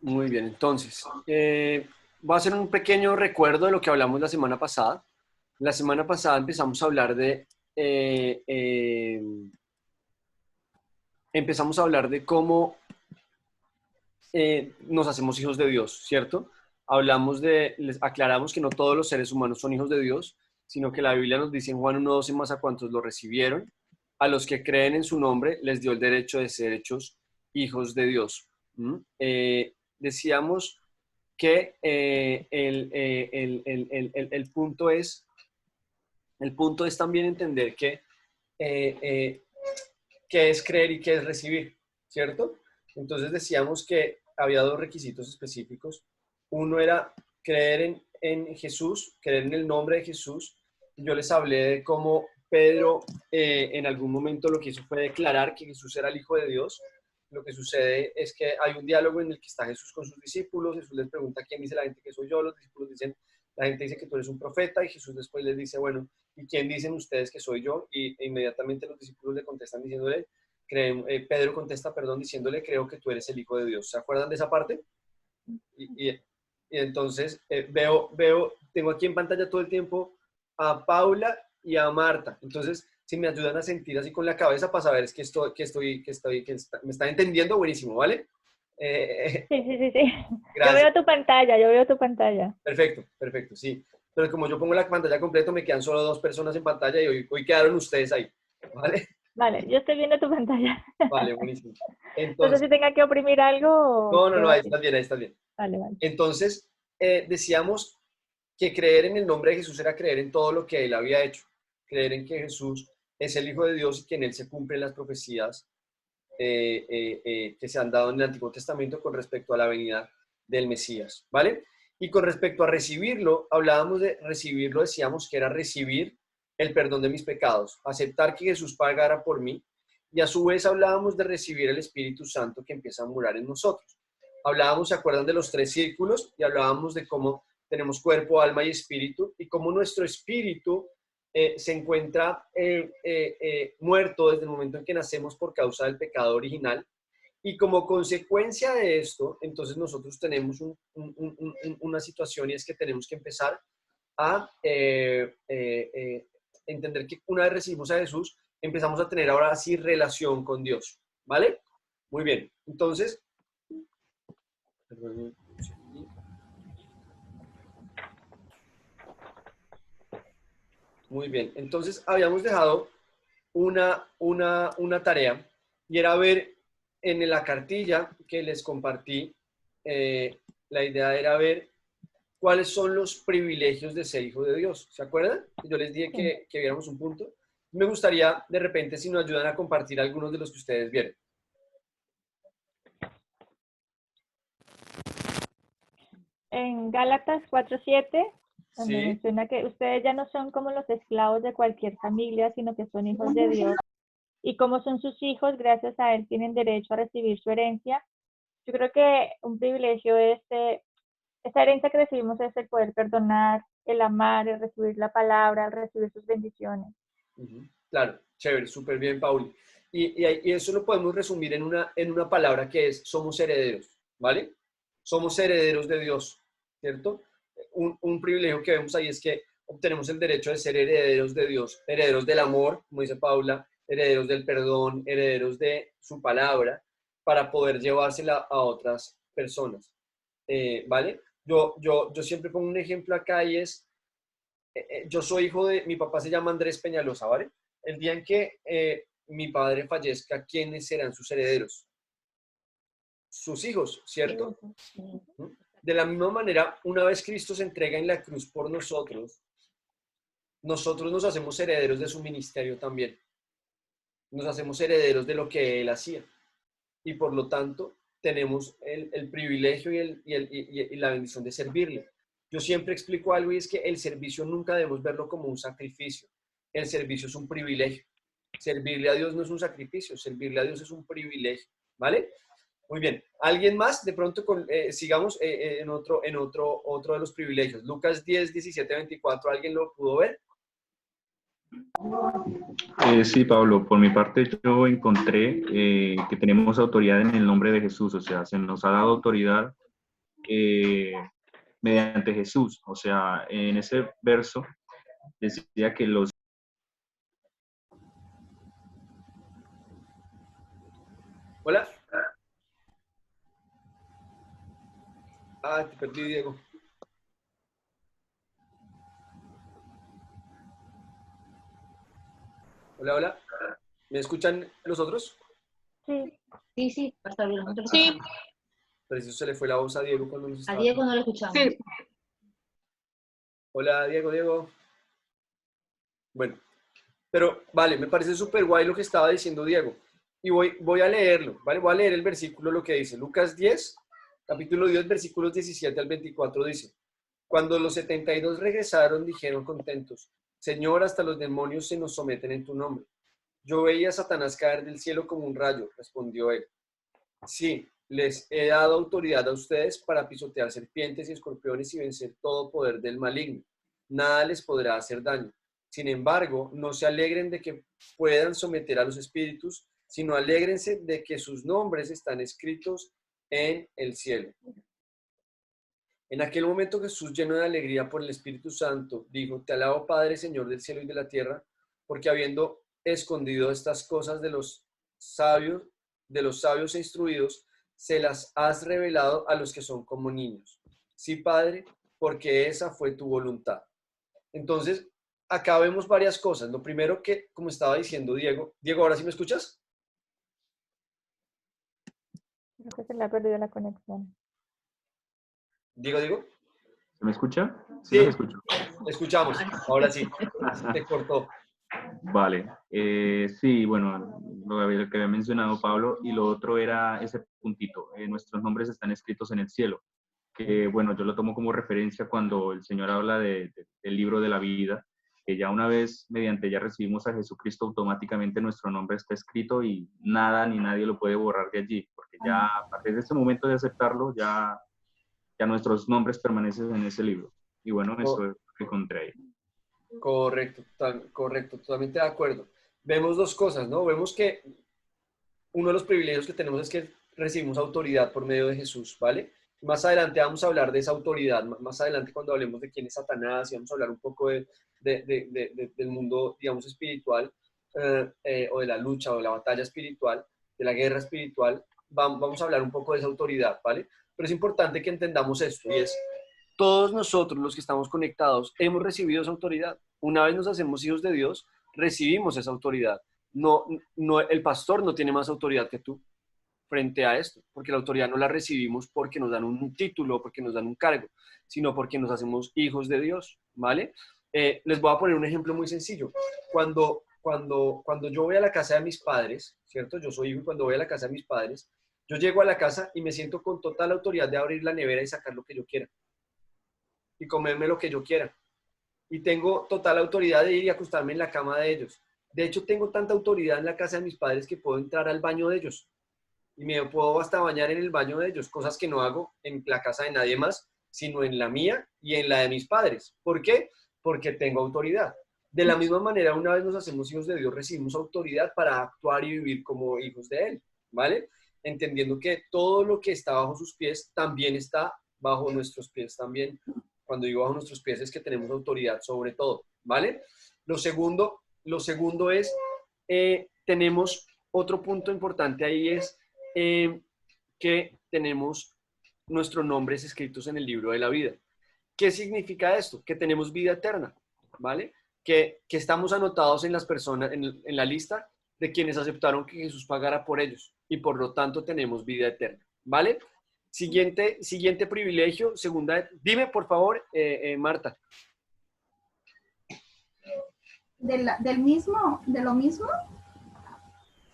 Muy bien, entonces, voy a hacer un pequeño recuerdo de lo que hablamos la semana pasada. La semana pasada empezamos a hablar de cómo nos hacemos hijos de Dios, ¿cierto? Les aclaramos que no todos los seres humanos son hijos de Dios, sino que la Biblia nos dice en Juan 1:12, más a cuantos lo recibieron, a los que creen en su nombre, les dio el derecho de ser hechos hijos de Dios. Decíamos que el punto es también entender eh, eh, qué es creer y qué es recibir, ¿cierto? Entonces decíamos que había dos requisitos específicos. Uno era creer en Jesús, creer en el nombre de Jesús. Yo les hablé de cómo Pedro en algún momento lo que hizo fue declarar que Jesús era el Hijo de Dios. Lo que sucede es que hay un diálogo en el que está Jesús con sus discípulos. Jesús les pregunta quién dice la gente que soy yo. Los discípulos dicen, la gente dice que tú eres un profeta, y Jesús después les dice, bueno, ¿y quién dicen ustedes que soy yo? Y inmediatamente los discípulos le contestan diciéndole, Pedro contesta, perdón, diciéndole, creo que tú eres el Hijo de Dios. ¿Se acuerdan de esa parte? Y entonces tengo aquí en pantalla todo el tiempo a Paula y a Marta. Entonces, si me ayudan a sentir así con la cabeza para saber es me está entendiendo, buenísimo, ¿vale? Sí, sí, sí, sí. Yo Gracias. veo tu pantalla, yo veo tu pantalla. Perfecto, perfecto, sí. Pero como yo pongo la pantalla completa, me quedan solo 2 personas en pantalla y hoy quedaron ustedes ahí, ¿vale? Vale, yo estoy viendo tu pantalla. Vale, buenísimo. No sé Entonces, si tenga que oprimir algo o no, quedo ahí así. está bien, ahí está bien. Vale, vale. Entonces, decíamos que creer en el nombre de Jesús era creer en todo lo que él había hecho, creer en que Jesús es el Hijo de Dios y que en él se cumplen las profecías que se han dado en el Antiguo Testamento con respecto a la venida del Mesías, ¿vale? Y con respecto a recibirlo, hablábamos de recibirlo, decíamos que era recibir el perdón de mis pecados, aceptar que Jesús pagara por mí, y a su vez hablábamos de recibir el Espíritu Santo que empieza a morar en nosotros. Hablábamos, ¿se acuerdan de los 3 círculos? Y hablábamos de cómo tenemos cuerpo, alma y espíritu, y cómo nuestro espíritu se encuentra muerto desde el momento en que nacemos por causa del pecado original. Y como consecuencia de esto, entonces nosotros tenemos una situación, y es que tenemos que empezar a entender que una vez recibimos a Jesús, empezamos a tener ahora sí relación con Dios, ¿vale? Muy bien, entonces, muy bien, entonces habíamos dejado una tarea, y era ver en la cartilla que les compartí, la idea era ver cuáles son los privilegios de ser hijo de Dios. ¿Se acuerdan? Yo les dije Sí. que viéramos un punto. Me gustaría, de repente, si nos ayudan a compartir algunos de los que ustedes vieron. En Gálatas 4:7, donde Sí, menciona que ustedes ya no son como los esclavos de cualquier familia, sino que son hijos de Dios. Y como son sus hijos, gracias a Él tienen derecho a recibir su herencia. Yo creo que un privilegio es esta herencia que recibimos es el poder perdonar, el amar, el recibir la palabra, el recibir sus bendiciones. claro, chévere, súper bien, Pauli. Y eso lo podemos resumir en una palabra que es, somos herederos, ¿vale? Somos herederos de Dios, ¿cierto? Un privilegio que vemos ahí es que obtenemos el derecho de ser herederos de Dios, herederos del amor, como dice Paula, herederos del perdón, herederos de su palabra, para poder llevársela a otras personas, ¿vale? Yo siempre pongo un ejemplo acá, y es, yo soy hijo mi papá se llama Andrés Peñalosa, ¿vale? El día en que mi padre fallezca, ¿quiénes serán sus herederos? Sus hijos, ¿cierto? De la misma manera, una vez Cristo se entrega en la cruz por nosotros, nosotros nos hacemos herederos de su ministerio también. Nos hacemos herederos de lo que él hacía. Y por lo tanto, tenemos el privilegio y la bendición de servirle. Yo siempre explico algo, y es que el servicio nunca debemos verlo como un sacrificio. El servicio es un privilegio. Servirle a Dios no es un sacrificio, servirle a Dios es un privilegio, ¿vale? Muy bien. ¿Alguien más? De pronto sigamos en otro de los privilegios. Lucas 10, 17, 24, ¿alguien lo pudo ver? Sí, Pablo, por mi parte yo encontré que tenemos autoridad en el nombre de Jesús, o sea, se nos ha dado autoridad eh, mediante Jesús. O sea, en ese verso decía que los... Hola. Ah, te perdí, Diego. Hola, hola. ¿Me escuchan los otros? Sí, Sí, sí, hasta bien, nosotros lo Sí. escuchamos. Pero eso se le fue la voz a Diego cuando nos A estaba... Diego no lo escuchamos. Sí. Hola, Diego, Diego. Bueno, pero vale, me parece súper guay lo que estaba diciendo Diego. Y voy a leerlo, ¿vale? Voy a leer el versículo, lo que dice. Lucas 10, capítulo 10, versículos 17 al 24 dice: Cuando los 72 regresaron, dijeron contentos: Señor, hasta los demonios se nos someten en tu nombre. Yo veía a Satanás caer del cielo como un rayo, respondió él. Sí, les he dado autoridad a ustedes para pisotear serpientes y escorpiones y vencer todo poder del maligno. Nada les podrá hacer daño. Sin embargo, no se alegren de que puedan someter a los espíritus, sino alégrense de que sus nombres están escritos en el cielo. En aquel momento Jesús, lleno de alegría por el Espíritu Santo, dijo: Te alabo, Padre, Señor del cielo y de la tierra, porque habiendo escondido estas cosas de los sabios e instruidos, se las has revelado a los que son como niños. Sí, Padre, porque esa fue tu voluntad. Entonces, acá vemos varias cosas. Lo primero que, como estaba diciendo Diego, ¿ahora sí me escuchas? creo que se le ha perdido la conexión. Diego. ¿Se me escucha? Sí, Sí, los escucho. escuchamos. Ahora sí, se te cortó. Vale, sí, bueno, lo que había mencionado Pablo, y lo otro era ese puntito, nuestros nombres están escritos en el cielo, que bueno, yo lo tomo como referencia cuando el Señor habla del libro de la vida, que ya una vez mediante ya recibimos a Jesucristo, automáticamente nuestro nombre está escrito y nada ni nadie lo puede borrar de allí, porque ya a partir de ese momento de aceptarlo, ya nuestros nombres permanecen en ese libro. Y bueno, eso es lo que encontré ahí. Correcto, correcto, totalmente de acuerdo. Vemos dos cosas, ¿no? Vemos que uno de los privilegios que tenemos es que recibimos autoridad por medio de Jesús, ¿vale? Más adelante vamos a hablar de esa autoridad, más adelante cuando hablemos de quién es Satanás y vamos a hablar un poco del mundo, digamos, espiritual, o de la lucha o de la batalla espiritual, de la guerra espiritual, vamos a hablar un poco de esa autoridad, ¿vale? Pero es importante que entendamos esto, y es: todos nosotros los que estamos conectados hemos recibido esa autoridad. Una vez nos hacemos hijos de Dios, recibimos esa autoridad. No, no, el pastor no tiene más autoridad que tú frente a esto, porque la autoridad no la recibimos porque nos dan un título, porque nos dan un cargo, sino porque nos hacemos hijos de Dios, ¿vale? Les voy a poner un ejemplo muy sencillo. Cuando yo voy a la casa de mis padres, ¿cierto? Yo soy hijo y cuando voy a la casa de mis padres, yo llego a la casa y me siento con total autoridad de abrir la nevera y sacar lo que yo quiera y comerme lo que yo quiera. Y tengo total autoridad de ir y acostarme en la cama de ellos. De hecho, tengo tanta autoridad en la casa de mis padres que puedo entrar al baño de ellos y me puedo hasta bañar en el baño de ellos, cosas que no hago en la casa de nadie más, sino en la mía y en la de mis padres. ¿Por qué? Porque tengo autoridad. De la misma manera, una vez nos hacemos hijos de Dios, recibimos autoridad para actuar y vivir como hijos de Él, ¿vale? Entendiendo que todo lo que está bajo sus pies también está bajo nuestros pies también. Cuando digo bajo nuestros pies es que tenemos autoridad sobre todo, ¿vale? Lo segundo es, tenemos otro punto importante ahí es que tenemos nuestros nombres escritos en el libro de la vida. ¿Qué significa esto? Que tenemos vida eterna, ¿vale? Que estamos anotados en las personas, en la lista de quienes aceptaron que Jesús pagara por ellos y por lo tanto tenemos vida eterna, ¿vale? Siguiente privilegio, segunda. Dime, por favor, Marta. ¿De lo mismo?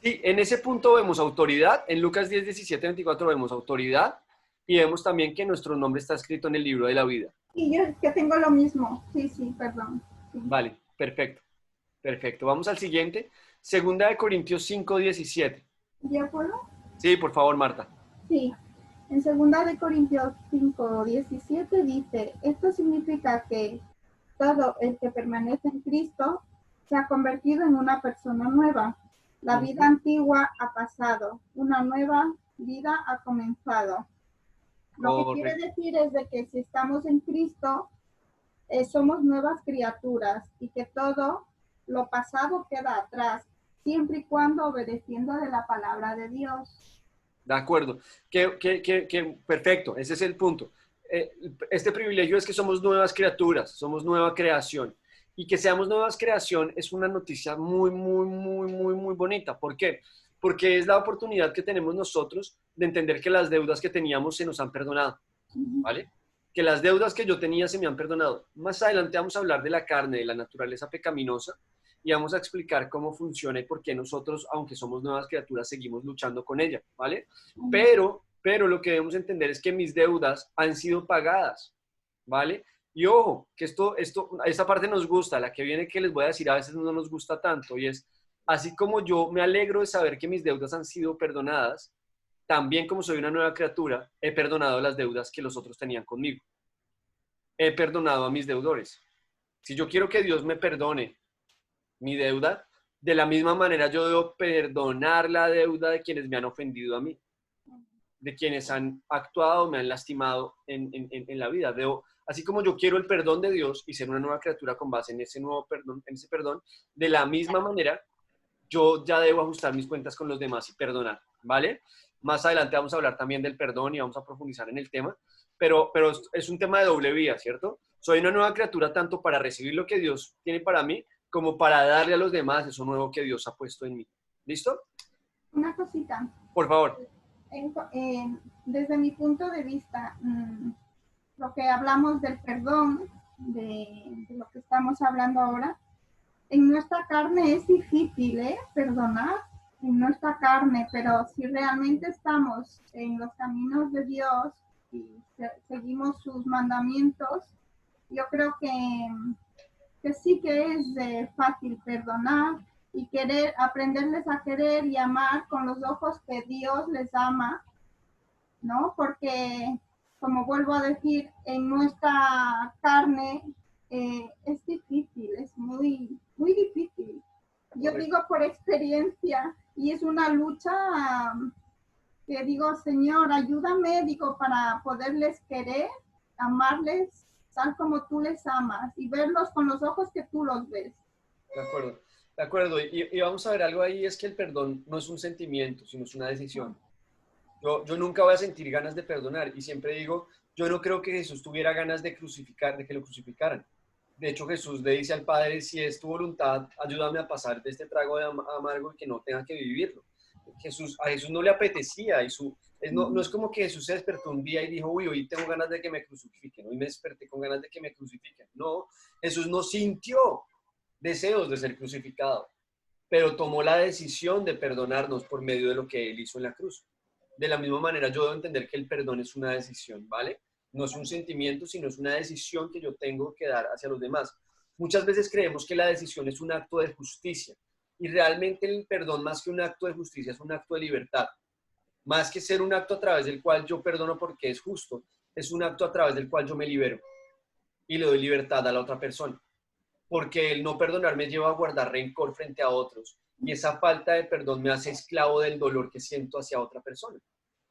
Sí, en ese punto vemos autoridad. En Lucas 10, 17, 24 vemos autoridad y vemos también que nuestro nombre está escrito en el libro de la vida. Sí, yo tengo lo mismo. Sí, perdón. Sí. Vale, perfecto. Perfecto. Vamos al siguiente. Segunda de Corintios 5, 17. ¿Ya puedo? Sí, por favor, Marta. Sí. En 2 Corintios 5:17 dice: esto significa que todo el que permanece en Cristo se ha convertido en una persona nueva. La vida antigua ha pasado, una nueva vida ha comenzado. Lo que quiere decir es de que si estamos en Cristo, somos nuevas criaturas y que todo lo pasado queda atrás, siempre y cuando obedeciendo de la palabra de Dios. De acuerdo. Perfecto, ese es el punto. Este privilegio es que somos nuevas criaturas, somos nueva creación. Y que seamos nuevas creación es una noticia muy, muy, muy, muy, muy bonita. ¿Por qué? Porque es la oportunidad que tenemos nosotros de entender que las deudas que teníamos se nos han perdonado, ¿vale? Que las deudas que yo tenía se me han perdonado. Más adelante vamos a hablar de la carne, de la naturaleza pecaminosa, y vamos a explicar cómo funciona y por qué nosotros, aunque somos nuevas criaturas, seguimos luchando con ella, ¿vale? Pero lo que debemos entender es que mis deudas han sido pagadas, ¿vale? Y ojo, que esta parte nos gusta, la que viene que les voy a decir a veces no nos gusta tanto, y es, así como yo me alegro de saber que mis deudas han sido perdonadas, también como soy una nueva criatura, he perdonado las deudas que los otros tenían conmigo. He perdonado a mis deudores. Si yo quiero que Dios me perdone mi deuda, de la misma manera yo debo perdonar la deuda de quienes me han ofendido a mí, de quienes han actuado, me han lastimado en la vida. Así como yo quiero el perdón de Dios y ser una nueva criatura con base en ese nuevo perdón, en ese perdón, de la misma manera yo ya debo ajustar mis cuentas con los demás y perdonar, ¿vale? Más adelante vamos a hablar también del perdón y vamos a profundizar en el tema, pero es un tema de doble vía, ¿cierto? Soy una nueva criatura tanto para recibir lo que Dios tiene para mí, como para darle a los demás eso nuevo que Dios ha puesto en mí. ¿Listo? Una cosita. Por favor. Desde mi punto de vista, lo que hablamos del perdón, de lo que estamos hablando ahora, en nuestra carne es difícil, perdonar en nuestra carne, pero si realmente estamos en los caminos de Dios y seguimos sus mandamientos, yo creo que sí que es fácil perdonar y aprenderles a querer y amar con los ojos que Dios les ama, ¿no? Porque, como vuelvo a decir, en nuestra carne es difícil, es muy, muy difícil. Yo digo por experiencia, y es una lucha que digo, Señor, ayúdame, digo, para poderles querer, amarles tal como tú les amas y verlos con los ojos que tú los ves. De acuerdo, de acuerdo. Y vamos a ver algo ahí, es que el perdón no es un sentimiento, sino es una decisión. Yo nunca voy a sentir ganas de perdonar y siempre digo, yo no creo que Jesús tuviera ganas de que lo crucificaran. De hecho, Jesús le dice al Padre, si es tu voluntad, ayúdame a pasar de este trago de amargo y que no tenga que vivirlo. A Jesús no le apetecía no es como que Jesús se despertó un día y dijo, uy, hoy tengo ganas de que me crucifiquen, hoy me desperté con ganas de que me crucifiquen. No, Jesús no sintió deseos de ser crucificado, pero tomó la decisión de perdonarnos por medio de lo que Él hizo en la cruz. De la misma manera, yo debo entender que el perdón es una decisión, ¿vale? No es un sentimiento, sino es una decisión que yo tengo que dar hacia los demás. Muchas veces creemos que la decisión es un acto de justicia y realmente el perdón, más que un acto de justicia, es un acto de libertad. Más que ser un acto a través del cual yo perdono porque es justo, es un acto a través del cual yo me libero y le doy libertad a la otra persona. Porque el no perdonar me lleva a guardar rencor frente a otros y esa falta de perdón me hace esclavo del dolor que siento hacia otra persona.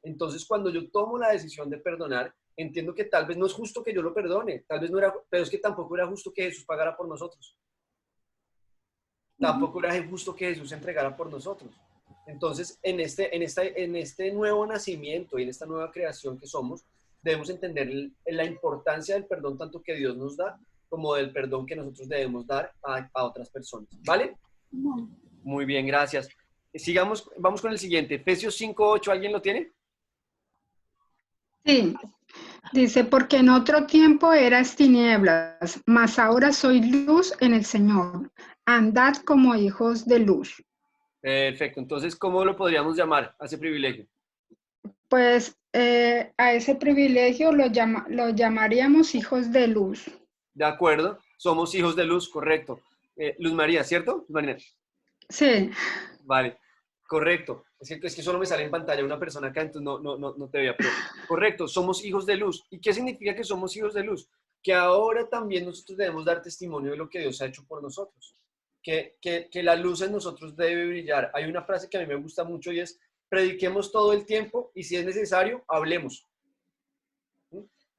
Entonces, cuando yo tomo la decisión de perdonar, entiendo que tal vez no es justo que yo lo perdone, tal vez no era, pero es que tampoco era justo que Jesús pagara por nosotros. Tampoco era justo que Jesús se entregara por nosotros. Entonces, en este nuevo nacimiento y en esta nueva creación que somos, debemos entender la importancia del perdón tanto que Dios nos da, como del perdón que nosotros debemos dar a otras personas. ¿Vale? Muy bien, gracias. Sigamos, vamos con el siguiente. Efesios 5:8, ¿alguien lo tiene? Sí, dice, porque en otro tiempo eras tinieblas, mas ahora soy luz en el Señor. Andad como hijos de luz. Perfecto. Entonces, ¿cómo lo podríamos llamar a ese privilegio? Pues a ese privilegio lo llamaríamos hijos de luz. De acuerdo. Somos hijos de luz, correcto. Luz María, ¿cierto? Luz María. Sí. Vale, correcto. Es que solo me sale en pantalla una persona acá, entonces no te veía, pero correcto, somos hijos de luz. ¿Y qué significa que somos hijos de luz? Que ahora también nosotros debemos dar testimonio de lo que Dios ha hecho por nosotros. Que la luz en nosotros debe brillar. Hay una frase que a mí me gusta mucho y es, prediquemos todo el tiempo y si es necesario, hablemos.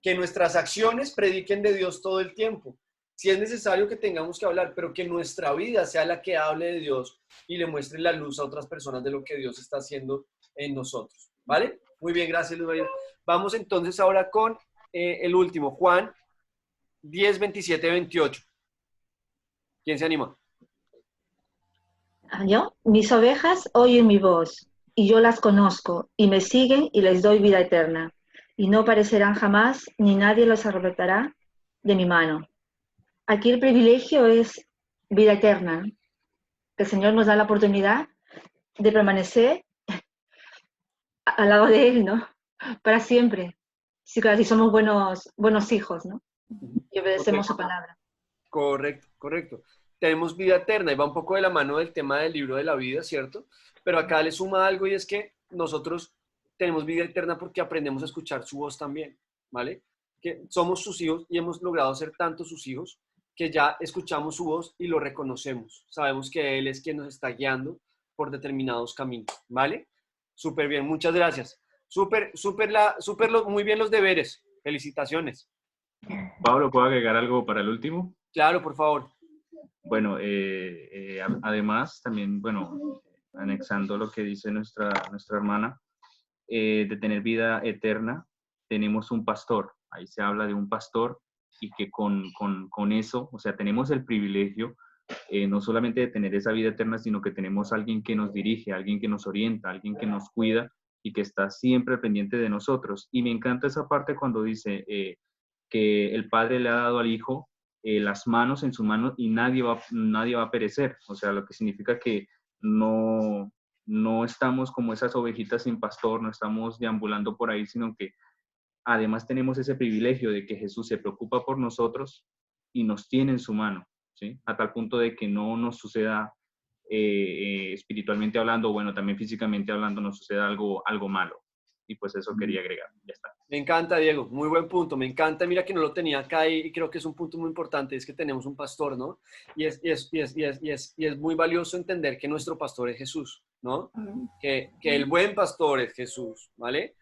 que nuestras acciones prediquen de Dios todo el tiempo. Si es necesario que tengamos que hablar, pero que nuestra vida sea la que hable de Dios y le muestre la luz a otras personas de lo que Dios está haciendo en nosotros. ¿Vale? Muy bien, gracias, Luz María. Vamos entonces ahora con el último, Juan 10, 27, 28. ¿Quién se anima? ¿Yo? Mis ovejas oyen mi voz, y yo las conozco, y me siguen y les doy vida eterna, y no perecerán jamás, ni nadie los arrebatará de mi mano. Aquí el privilegio es vida eterna, que el Señor nos da la oportunidad de permanecer al lado de Él, ¿no? Para siempre. Sí, claro, si somos buenos hijos, ¿no? Y obedecemos su palabra. Correcto, correcto. Tenemos vida eterna y va un poco de la mano del tema del libro de la vida, ¿cierto? Pero acá le suma algo y es que nosotros tenemos vida eterna porque aprendemos a escuchar su voz también, ¿vale? Que somos sus hijos y hemos logrado ser tanto sus hijos que ya escuchamos su voz y lo reconocemos. Sabemos que Él es quien nos está guiando por determinados caminos, ¿vale? Súper bien, muchas gracias. Muy bien los deberes. Felicitaciones. Pablo, ¿puedo agregar algo para el último? Claro, por favor. Bueno, además, también, bueno, anexando lo que dice nuestra hermana, de tener vida eterna, tenemos un pastor. Ahí se habla de un pastor y que con eso, o sea, tenemos el privilegio no solamente de tener esa vida eterna, sino que tenemos alguien que nos dirige, alguien que nos orienta, alguien que nos cuida y que está siempre pendiente de nosotros. Y me encanta esa parte cuando dice que el Padre le ha dado al Hijo las manos en su mano y nadie va a perecer. O sea, lo que significa que no estamos como esas ovejitas sin pastor, no estamos deambulando por ahí, sino que además tenemos ese privilegio de que Jesús se preocupa por nosotros y nos tiene en su mano, ¿sí? A tal punto de que no nos suceda espiritualmente hablando, bueno, también físicamente hablando, nos suceda algo malo. Y pues eso quería agregar, ya está. Me encanta, Diego, muy buen punto, me encanta, mira que no lo tenía acá y creo que es un punto muy importante, es que tenemos un pastor, ¿no? Y es muy valioso entender que nuestro pastor es Jesús, ¿no? Que el buen pastor es Jesús, ¿vale?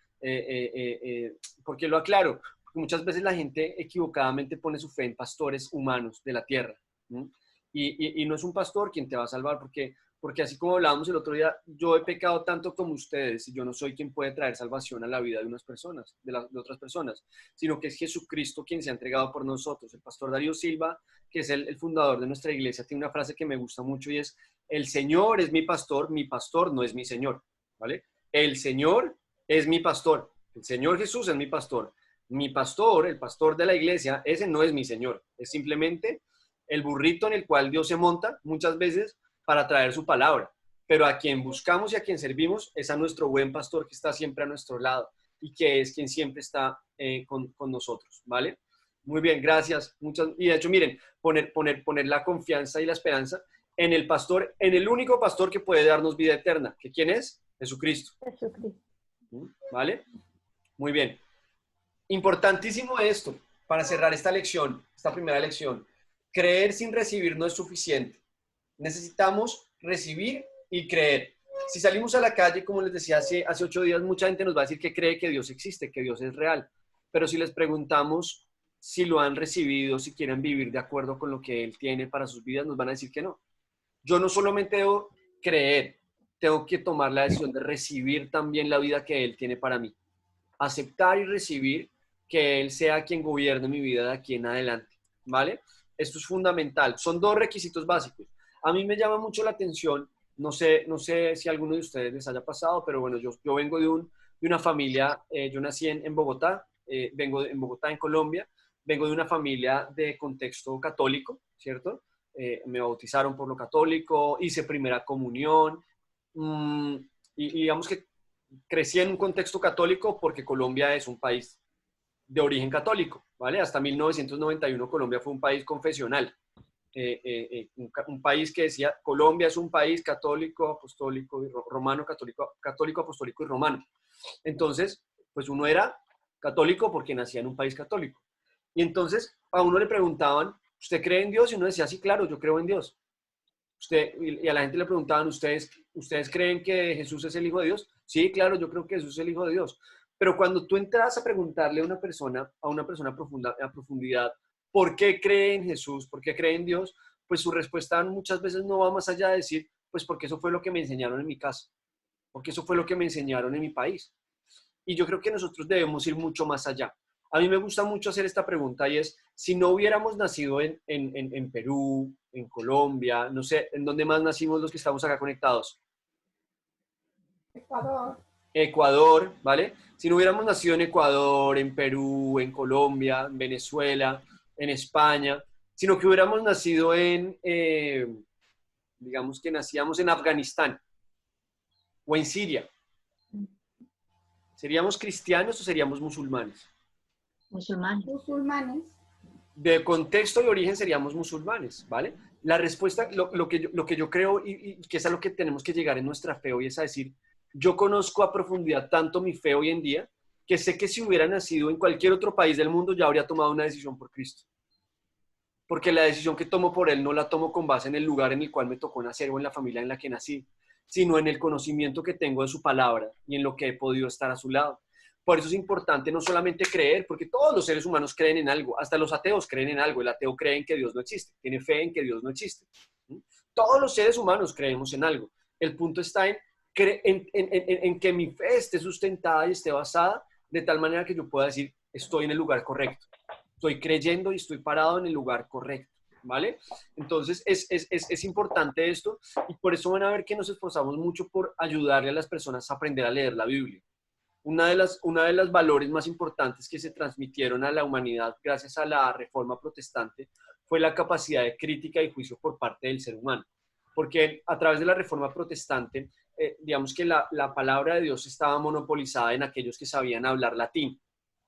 ¿Por qué lo aclaro? Porque muchas veces la gente equivocadamente pone su fe en pastores humanos de la tierra, ¿no? Y no es un pastor quien te va a salvar, porque así como hablábamos el otro día, yo he pecado tanto como ustedes y yo no soy quien puede traer salvación a la vida de unas personas, de otras personas, sino que es Jesucristo quien se ha entregado por nosotros. El pastor Darío Silva, que es el fundador de nuestra iglesia, tiene una frase que me gusta mucho y es: el Señor es mi pastor no es mi Señor, ¿vale? El Señor es mi pastor, el Señor Jesús es mi pastor. Mi pastor, el pastor de la iglesia, ese no es mi Señor, es simplemente el burrito en el cual Dios se monta muchas veces para traer su palabra, pero a quien buscamos y a quien servimos es a nuestro buen pastor que está siempre a nuestro lado y que es quien siempre está con nosotros, ¿vale? Muy bien, gracias. Y de hecho, miren, poner la confianza y la esperanza en el pastor, en el único pastor que puede darnos vida eterna. ¿Que quién es? Jesucristo. Jesucristo. ¿Vale? Muy bien. Importantísimo esto para cerrar esta lección, esta primera lección. Creer sin recibir no es suficiente. Necesitamos recibir y creer. Si salimos a la calle, como les decía hace 8 días, mucha gente nos va a decir que cree que Dios existe, que Dios es real. Pero si les preguntamos si lo han recibido, si quieren vivir de acuerdo con lo que Él tiene para sus vidas, nos van a decir que no. Yo no solamente debo creer, tengo que tomar la decisión de recibir también la vida que Él tiene para mí. Aceptar y recibir que Él sea quien gobierne mi vida de aquí en adelante, ¿vale? Esto es fundamental. Son 2 requisitos básicos. A mí me llama mucho la atención, no sé si a alguno de ustedes les haya pasado, pero bueno, yo vengo de una familia, yo nací en Bogotá, vengo en Bogotá, en Colombia, vengo de una familia de contexto católico, ¿cierto? Me bautizaron por lo católico, hice primera comunión, y digamos que crecí en un contexto católico porque Colombia es un país de origen católico, ¿vale? Hasta 1991 Colombia fue un país confesional. Un país que decía Colombia es un país católico, apostólico y romano, católico, apostólico y romano. Entonces, pues uno era católico porque nacía en un país católico. Y entonces a uno le preguntaban, ¿usted cree en Dios? Y uno decía, sí, claro, yo creo en Dios. Y a la gente le preguntaban, ¿ustedes creen que Jesús es el Hijo de Dios? Sí, claro, yo creo que Jesús es el Hijo de Dios. Pero cuando tú entras a preguntarle a una persona a profundidad, ¿por qué cree en Jesús? ¿Por qué cree en Dios? Pues su respuesta muchas veces no va más allá de decir, pues porque eso fue lo que me enseñaron en mi casa, porque eso fue lo que me enseñaron en mi país. Y yo creo que nosotros debemos ir mucho más allá. A mí me gusta mucho hacer esta pregunta y es, si no hubiéramos nacido en Perú, en Colombia, no sé, ¿en dónde más nacimos los que estamos acá conectados? Ecuador. Ecuador, ¿vale? Si no hubiéramos nacido en Ecuador, en Perú, en Colombia, en Venezuela, en España, sino que hubiéramos nacido digamos que nacíamos en Afganistán o en Siria, ¿seríamos cristianos o seríamos musulmanes? Musulmanes. Musulmanes. De contexto y origen seríamos musulmanes, ¿vale? La respuesta, lo que yo creo y que es a lo que tenemos que llegar en nuestra fe hoy es a decir, yo conozco a profundidad tanto mi fe hoy en día que sé que si hubiera nacido en cualquier otro país del mundo ya habría tomado una decisión por Cristo. Porque la decisión que tomo por Él no la tomo con base en el lugar en el cual me tocó nacer o en la familia en la que nací, sino en el conocimiento que tengo de su palabra y en lo que he podido estar a su lado. Por eso es importante no solamente creer, porque todos los seres humanos creen en algo, hasta los ateos creen en algo. El ateo cree en que Dios no existe, tiene fe en que Dios no existe. Todos los seres humanos creemos en algo. El punto está en que mi fe esté sustentada y esté basada de tal manera que yo pueda decir, estoy en el lugar correcto. Estoy creyendo y estoy parado en el lugar correcto, ¿vale? Entonces, es importante esto y por eso van a ver que nos esforzamos mucho por ayudarle a las personas a aprender a leer la Biblia. Una de las valores más importantes que se transmitieron a la humanidad gracias a la Reforma Protestante fue la capacidad de crítica y juicio por parte del ser humano. Porque a través de la Reforma Protestante, digamos que la palabra de Dios estaba monopolizada en aquellos que sabían hablar latín.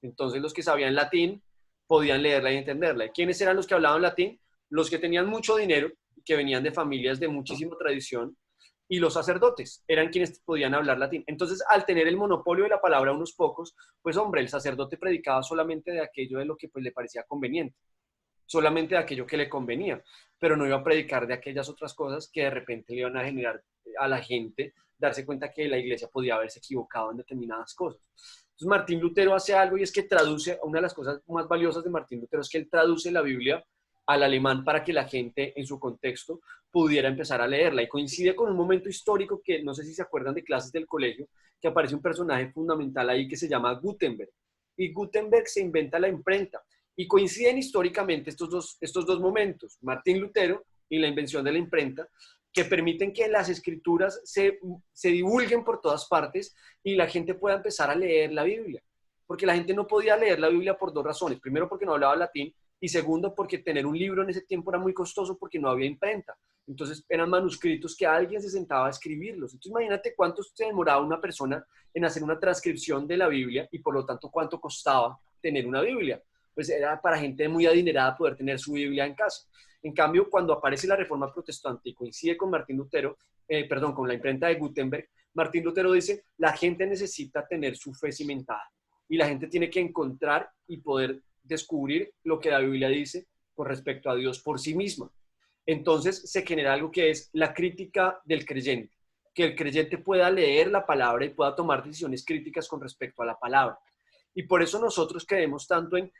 Entonces, los que sabían latín podían leerla y entenderla. ¿Y quiénes eran los que hablaban latín? Los que tenían mucho dinero, que venían de familias de muchísima tradición, y los sacerdotes eran quienes podían hablar latín. Entonces, al tener el monopolio de la palabra unos pocos, pues hombre, el sacerdote predicaba solamente de aquello de lo que pues le parecía conveniente, solamente de aquello que le convenía, pero no iba a predicar de aquellas otras cosas que de repente le iban a generar a la gente darse cuenta que la iglesia podía haberse equivocado en determinadas cosas. Entonces, Martín Lutero hace algo y es que traduce, una de las cosas más valiosas de Martín Lutero es que él traduce la Biblia al alemán para que la gente en su contexto pudiera empezar a leerla. Y coincide con un momento histórico que no sé si se acuerdan de clases del colegio, que aparece un personaje fundamental ahí que se llama Gutenberg. Y Gutenberg se inventa la imprenta. Y coinciden históricamente estos dos momentos, Martín Lutero y la invención de la imprenta, que permiten que las escrituras se divulguen por todas partes y la gente pueda empezar a leer la Biblia. Porque la gente no podía leer la Biblia por dos razones. Primero, porque no hablaba latín, y segundo, porque tener un libro en ese tiempo era muy costoso porque no había imprenta. Entonces eran manuscritos que alguien se sentaba a escribirlos. Entonces imagínate cuánto se demoraba una persona en hacer una transcripción de la Biblia y por lo tanto cuánto costaba tener una Biblia. Pues era para gente muy adinerada poder tener su Biblia en casa. En cambio, cuando aparece la Reforma Protestante y coincide con Martín Lutero, con la imprenta de Gutenberg, Martín Lutero dice, la gente necesita tener su fe cimentada y la gente tiene que encontrar y poder descubrir lo que la Biblia dice con respecto a Dios por sí misma. Entonces se genera algo que es la crítica del creyente, que el creyente pueda leer la palabra y pueda tomar decisiones críticas con respecto a la palabra. Y por eso nosotros creemos tanto en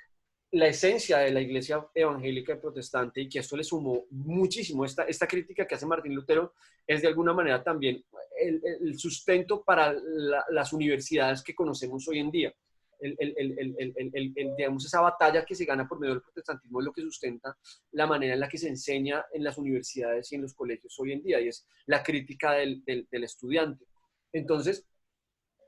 la esencia de la iglesia evangélica y protestante y que esto le sumó muchísimo. Esta crítica que hace Martín Lutero es de alguna manera también el sustento para las universidades que conocemos hoy en día. Digamos, esa batalla que se gana por medio del protestantismo es lo que sustenta la manera en la que se enseña en las universidades y en los colegios hoy en día, y es la crítica del estudiante. Entonces,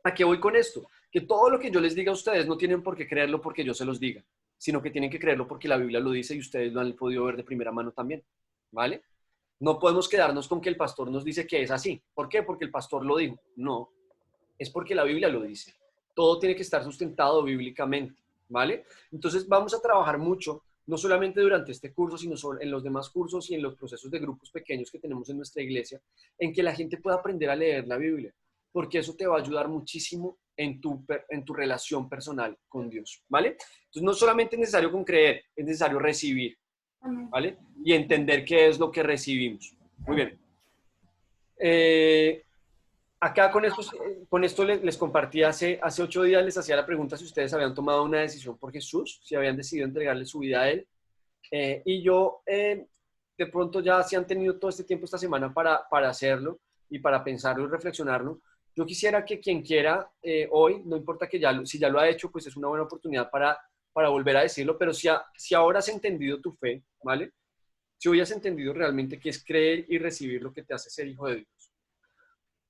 ¿a qué voy con esto? Que todo lo que yo les diga a ustedes no tienen por qué creerlo porque yo se los diga, sino que tienen que creerlo porque la Biblia lo dice y ustedes lo han podido ver de primera mano también, ¿vale? No podemos quedarnos con que el pastor nos dice que es así. ¿Por qué? Porque el pastor lo dijo. No, es porque la Biblia lo dice. Todo tiene que estar sustentado bíblicamente, ¿vale? Entonces vamos a trabajar mucho, no solamente durante este curso, sino en los demás cursos y en los procesos de grupos pequeños que tenemos en nuestra iglesia, en que la gente pueda aprender a leer la Biblia, porque eso te va a ayudar muchísimo en tu relación personal con Dios, ¿vale? Entonces no solamente es necesario con creer, es necesario recibir, ¿vale? Y entender qué es lo que recibimos. Muy bien. acá con esto les compartí hace 8 días, les hacía la pregunta si ustedes habían tomado una decisión por Jesús, si habían decidido entregarle su vida a Él. Y yo, de pronto ya si han tenido todo este tiempo esta semana para hacerlo y para pensarlo y reflexionarlo, yo quisiera que quien quiera hoy, no importa que si ya lo ha hecho, pues es una buena oportunidad para volver a decirlo, pero si ahora has entendido tu fe, ¿vale? Si hoy has entendido realmente qué es creer y recibir lo que te hace ser hijo de Dios,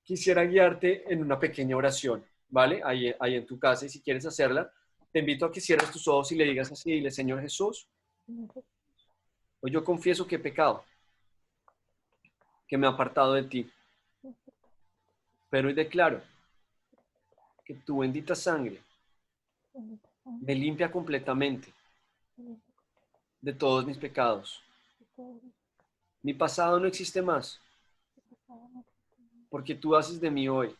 quisiera guiarte en una pequeña oración, ¿vale? Ahí en tu casa, y si quieres hacerla, te invito a que cierres tus ojos y le digas así, dile, Señor Jesús, hoy yo confieso que he pecado, que me he apartado de ti, pero hoy declaro que tu bendita sangre me limpia completamente de todos mis pecados. Mi pasado no existe más, porque tú haces de mí hoy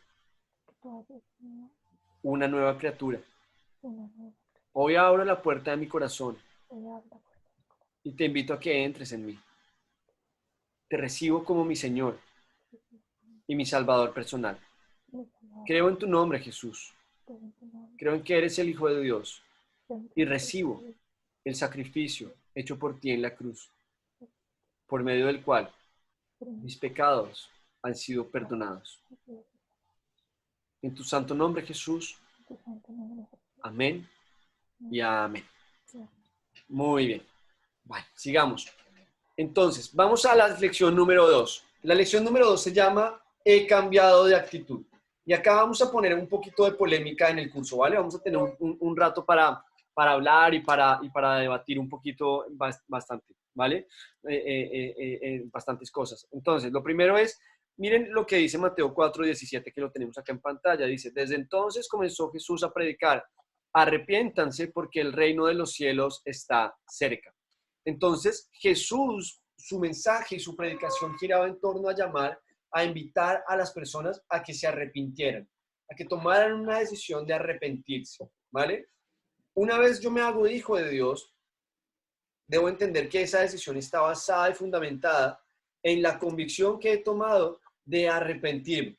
una nueva criatura. Hoy abro la puerta de mi corazón y te invito a que entres en mí. Te recibo como mi Señor y mi Salvador personal. Creo en tu nombre, Jesús. Creo en que eres el Hijo de Dios y recibo el sacrificio hecho por ti en la cruz, por medio del cual mis pecados han sido perdonados. En tu santo nombre, Jesús. Amén y amén. Muy bien. Bueno, sigamos. Entonces, vamos a la lección número 2. La lección número 2 se llama He cambiado de actitud. Y acá vamos a poner un poquito de polémica en el curso, ¿vale? Vamos a tener un rato para hablar y para debatir un poquito bastante, ¿vale? Bastantes cosas. Entonces, lo primero es, miren lo que dice Mateo 4:17, que lo tenemos acá en pantalla. Dice, desde entonces comenzó Jesús a predicar, arrepiéntanse porque el reino de los cielos está cerca. Entonces, Jesús, su mensaje y su predicación giraba en torno a invitar a las personas a que se arrepintieran, a que tomaran una decisión de arrepentirse, ¿vale? Una vez yo me hago hijo de Dios, debo entender que esa decisión está basada y fundamentada en la convicción que he tomado de arrepentirme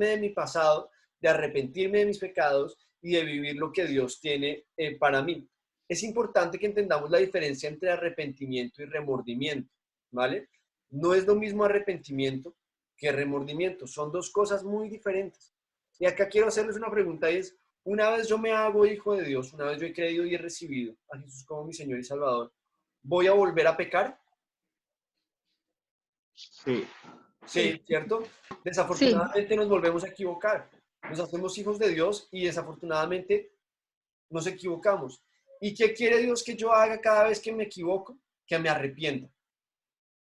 de mi pasado, de arrepentirme de mis pecados y de vivir lo que Dios tiene para mí. Es importante que entendamos la diferencia entre arrepentimiento y remordimiento, ¿vale? No es lo mismo arrepentimiento que remordimiento. Son dos cosas muy diferentes. Y acá quiero hacerles una pregunta y es, una vez yo me hago hijo de Dios, una vez yo he creído y he recibido a Jesús como mi Señor y Salvador, ¿voy a volver a pecar? Sí. Sí, ¿cierto? Desafortunadamente nos volvemos a equivocar. Nos hacemos hijos de Dios y desafortunadamente nos equivocamos. ¿Y qué quiere Dios que yo haga cada vez que me equivoco? Que me arrepienta.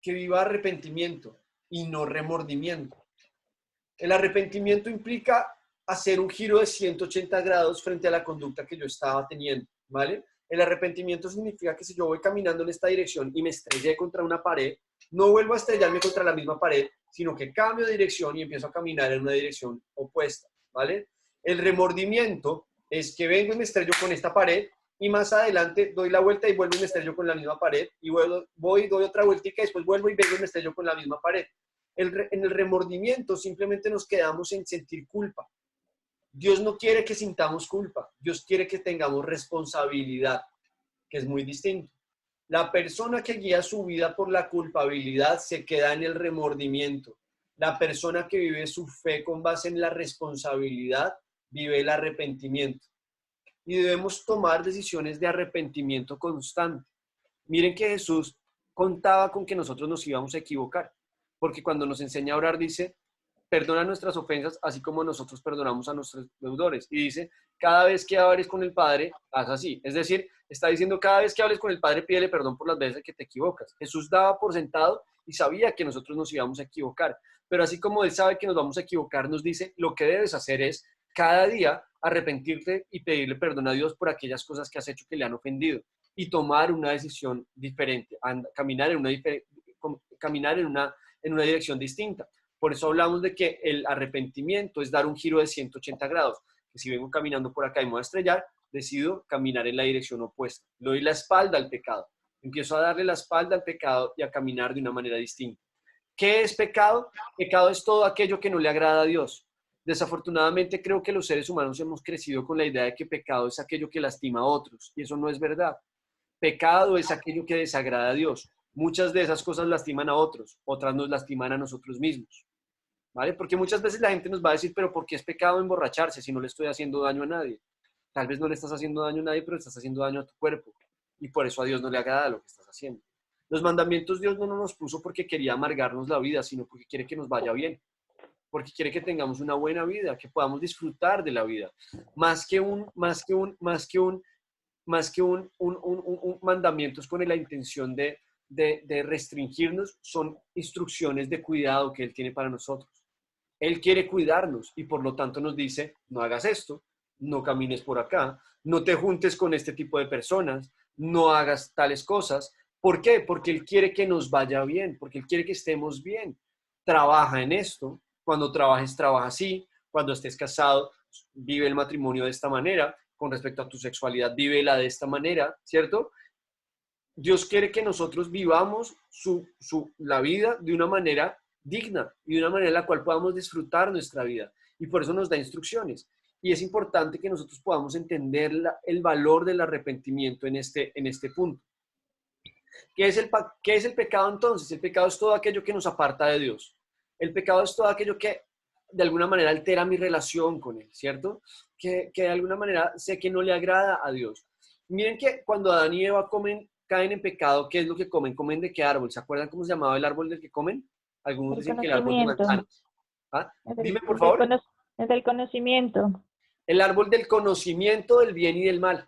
Que viva arrepentimiento y no remordimiento. El arrepentimiento implica hacer un giro de 180 grados frente a la conducta que yo estaba teniendo, ¿vale? El arrepentimiento significa que si yo voy caminando en esta dirección y me estrellé contra una pared, no vuelvo a estrellarme contra la misma pared, sino que cambio de dirección y empiezo a caminar en una dirección opuesta, ¿vale? El remordimiento es que vengo y me estrello con esta pared y más adelante doy la vuelta y vuelvo y me estrello con la misma pared y voy, doy otra vueltica y después vuelvo y vengo y me estrello con la misma pared. En el remordimiento simplemente nos quedamos en sentir culpa. Dios no quiere que sintamos culpa, Dios quiere que tengamos responsabilidad, que es muy distinto. La persona que guía su vida por la culpabilidad se queda en el remordimiento. La persona que vive su fe con base en la responsabilidad vive el arrepentimiento. Y debemos tomar decisiones de arrepentimiento constante. Miren que Jesús contaba con que nosotros nos íbamos a equivocar, porque cuando nos enseña a orar dice, perdona nuestras ofensas, así como nosotros perdonamos a nuestros deudores. Y dice, cada vez que hables con el Padre, haz así. Es decir, está diciendo, cada vez que hables con el Padre, pídele perdón por las veces que te equivocas. Jesús daba por sentado y sabía que nosotros nos íbamos a equivocar. Pero así como Él sabe que nos vamos a equivocar, nos dice, lo que debes hacer es, cada día, arrepentirte y pedirle perdón a Dios por aquellas cosas que has hecho que le han ofendido. Y tomar una decisión diferente, caminar en una dirección distinta. Por eso hablamos de que el arrepentimiento es dar un giro de 180 grados. Que si vengo caminando por acá y me voy a estrellar, decido caminar en la dirección opuesta. Le doy la espalda al pecado. Empiezo a darle la espalda al pecado y a caminar de una manera distinta. ¿Qué es pecado? Pecado es todo aquello que no le agrada a Dios. Desafortunadamente creo que los seres humanos hemos crecido con la idea de que pecado es aquello que lastima a otros, y eso no es verdad. Pecado es aquello que desagrada a Dios. Muchas de esas cosas lastiman a otros, otras nos lastiman a nosotros mismos, ¿vale? Porque muchas veces la gente nos va a decir, pero ¿por qué es pecado emborracharse si no le estoy haciendo daño a nadie? Tal vez no le estás haciendo daño a nadie, pero le estás haciendo daño a tu cuerpo, y por eso a Dios no le agrada lo que estás haciendo. Los mandamientos Dios no nos los puso porque quería amargarnos la vida, sino porque quiere que nos vaya bien, porque quiere que tengamos una buena vida, que podamos disfrutar de la vida, más que un mandamientos con la intención de restringirnos, son instrucciones de cuidado que Él tiene para nosotros. Él quiere cuidarnos y por lo tanto nos dice, no hagas esto, no camines por acá, no te juntes con este tipo de personas, no hagas tales cosas. ¿Por qué? Porque Él quiere que nos vaya bien, porque Él quiere que estemos bien. Trabaja en esto. Cuando trabajes, trabaja así. Cuando estés casado, vive el matrimonio de esta manera. Con respecto a tu sexualidad, vívela de esta manera, ¿cierto? Dios quiere que nosotros vivamos la vida de una manera digna y de una manera en la cual podamos disfrutar nuestra vida. Y por eso nos da instrucciones. Y es importante que nosotros podamos entender el valor del arrepentimiento en este punto. ¿Qué es el pecado entonces? El pecado es todo aquello que nos aparta de Dios. El pecado es todo aquello que de alguna manera altera mi relación con Él, ¿cierto? Que de alguna manera sé que no le agrada a Dios. Miren que cuando Adán y Eva caen en pecado, ¿qué es lo que comen? ¿Comen de qué árbol? ¿Se acuerdan cómo se llamaba el árbol del que comen? Algunos El dicen que el árbol de conocimiento. manzanas. ¿Ah? Es Dime, por favor. el conocimiento. El árbol del conocimiento del bien y del mal.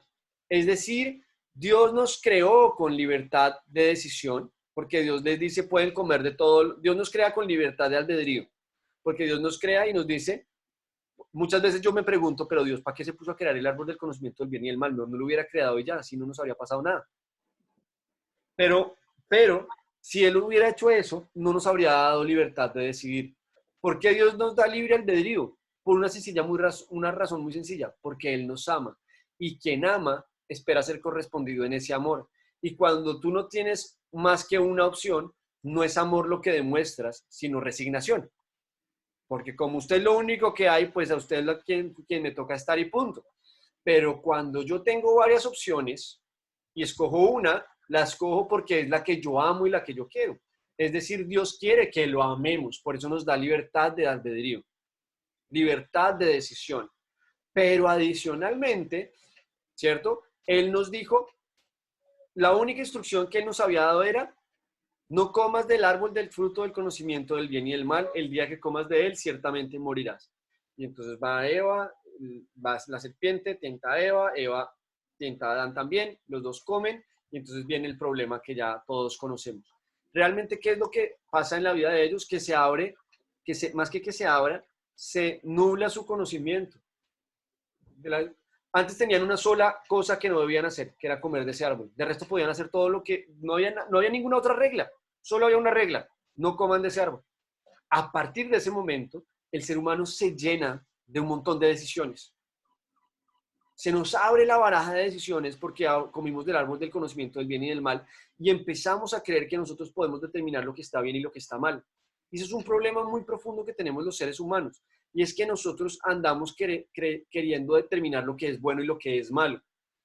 Es decir, Dios nos creó con libertad de decisión, porque Dios les dice, pueden comer de todo. Dios nos crea con libertad de albedrío, porque Dios nos crea y nos dice, muchas veces yo me pregunto, pero Dios, ¿para qué se puso a crear el árbol del conocimiento del bien y del mal? No lo hubiera creado y ya, así no nos habría pasado nada. Pero si Él hubiera hecho eso, no nos habría dado libertad de decidir. ¿Por qué Dios nos da libre albedrío? Por una razón muy sencilla, porque Él nos ama. Y quien ama espera ser correspondido en ese amor. Y cuando tú no tienes más que una opción, no es amor lo que demuestras, sino resignación. Porque como usted es lo único que hay, pues a usted es quien me toca estar y punto. Pero cuando yo tengo varias opciones y escojo una, la escojo porque es la que yo amo y la que yo quiero. Es decir, Dios quiere que lo amemos, por eso nos da libertad de albedrío, libertad de decisión. Pero adicionalmente, ¿cierto? Él nos dijo, la única instrucción que Él nos había dado era, no comas del árbol del fruto del conocimiento del bien y del mal, el día que comas de él, ciertamente morirás. Y entonces va Eva, va la serpiente, tienta a Eva, Eva tienta a Adán también, los dos comen, y entonces viene el problema que ya todos conocemos. Realmente, ¿qué es lo que pasa en la vida de ellos? Que se abre, más que se abra, se nubla su conocimiento. Antes tenían una sola cosa que no debían hacer, que era comer de ese árbol. De resto podían hacer todo lo que... No había ninguna otra regla, solo había una regla, no coman de ese árbol. A partir de ese momento, el ser humano se llena de un montón de decisiones. Se nos abre la baraja de decisiones porque comimos del árbol del conocimiento del bien y del mal y empezamos a creer que nosotros podemos determinar lo que está bien y lo que está mal. Y eso es un problema muy profundo que tenemos los seres humanos. Y es que nosotros andamos queriendo determinar lo que es bueno y lo que es malo.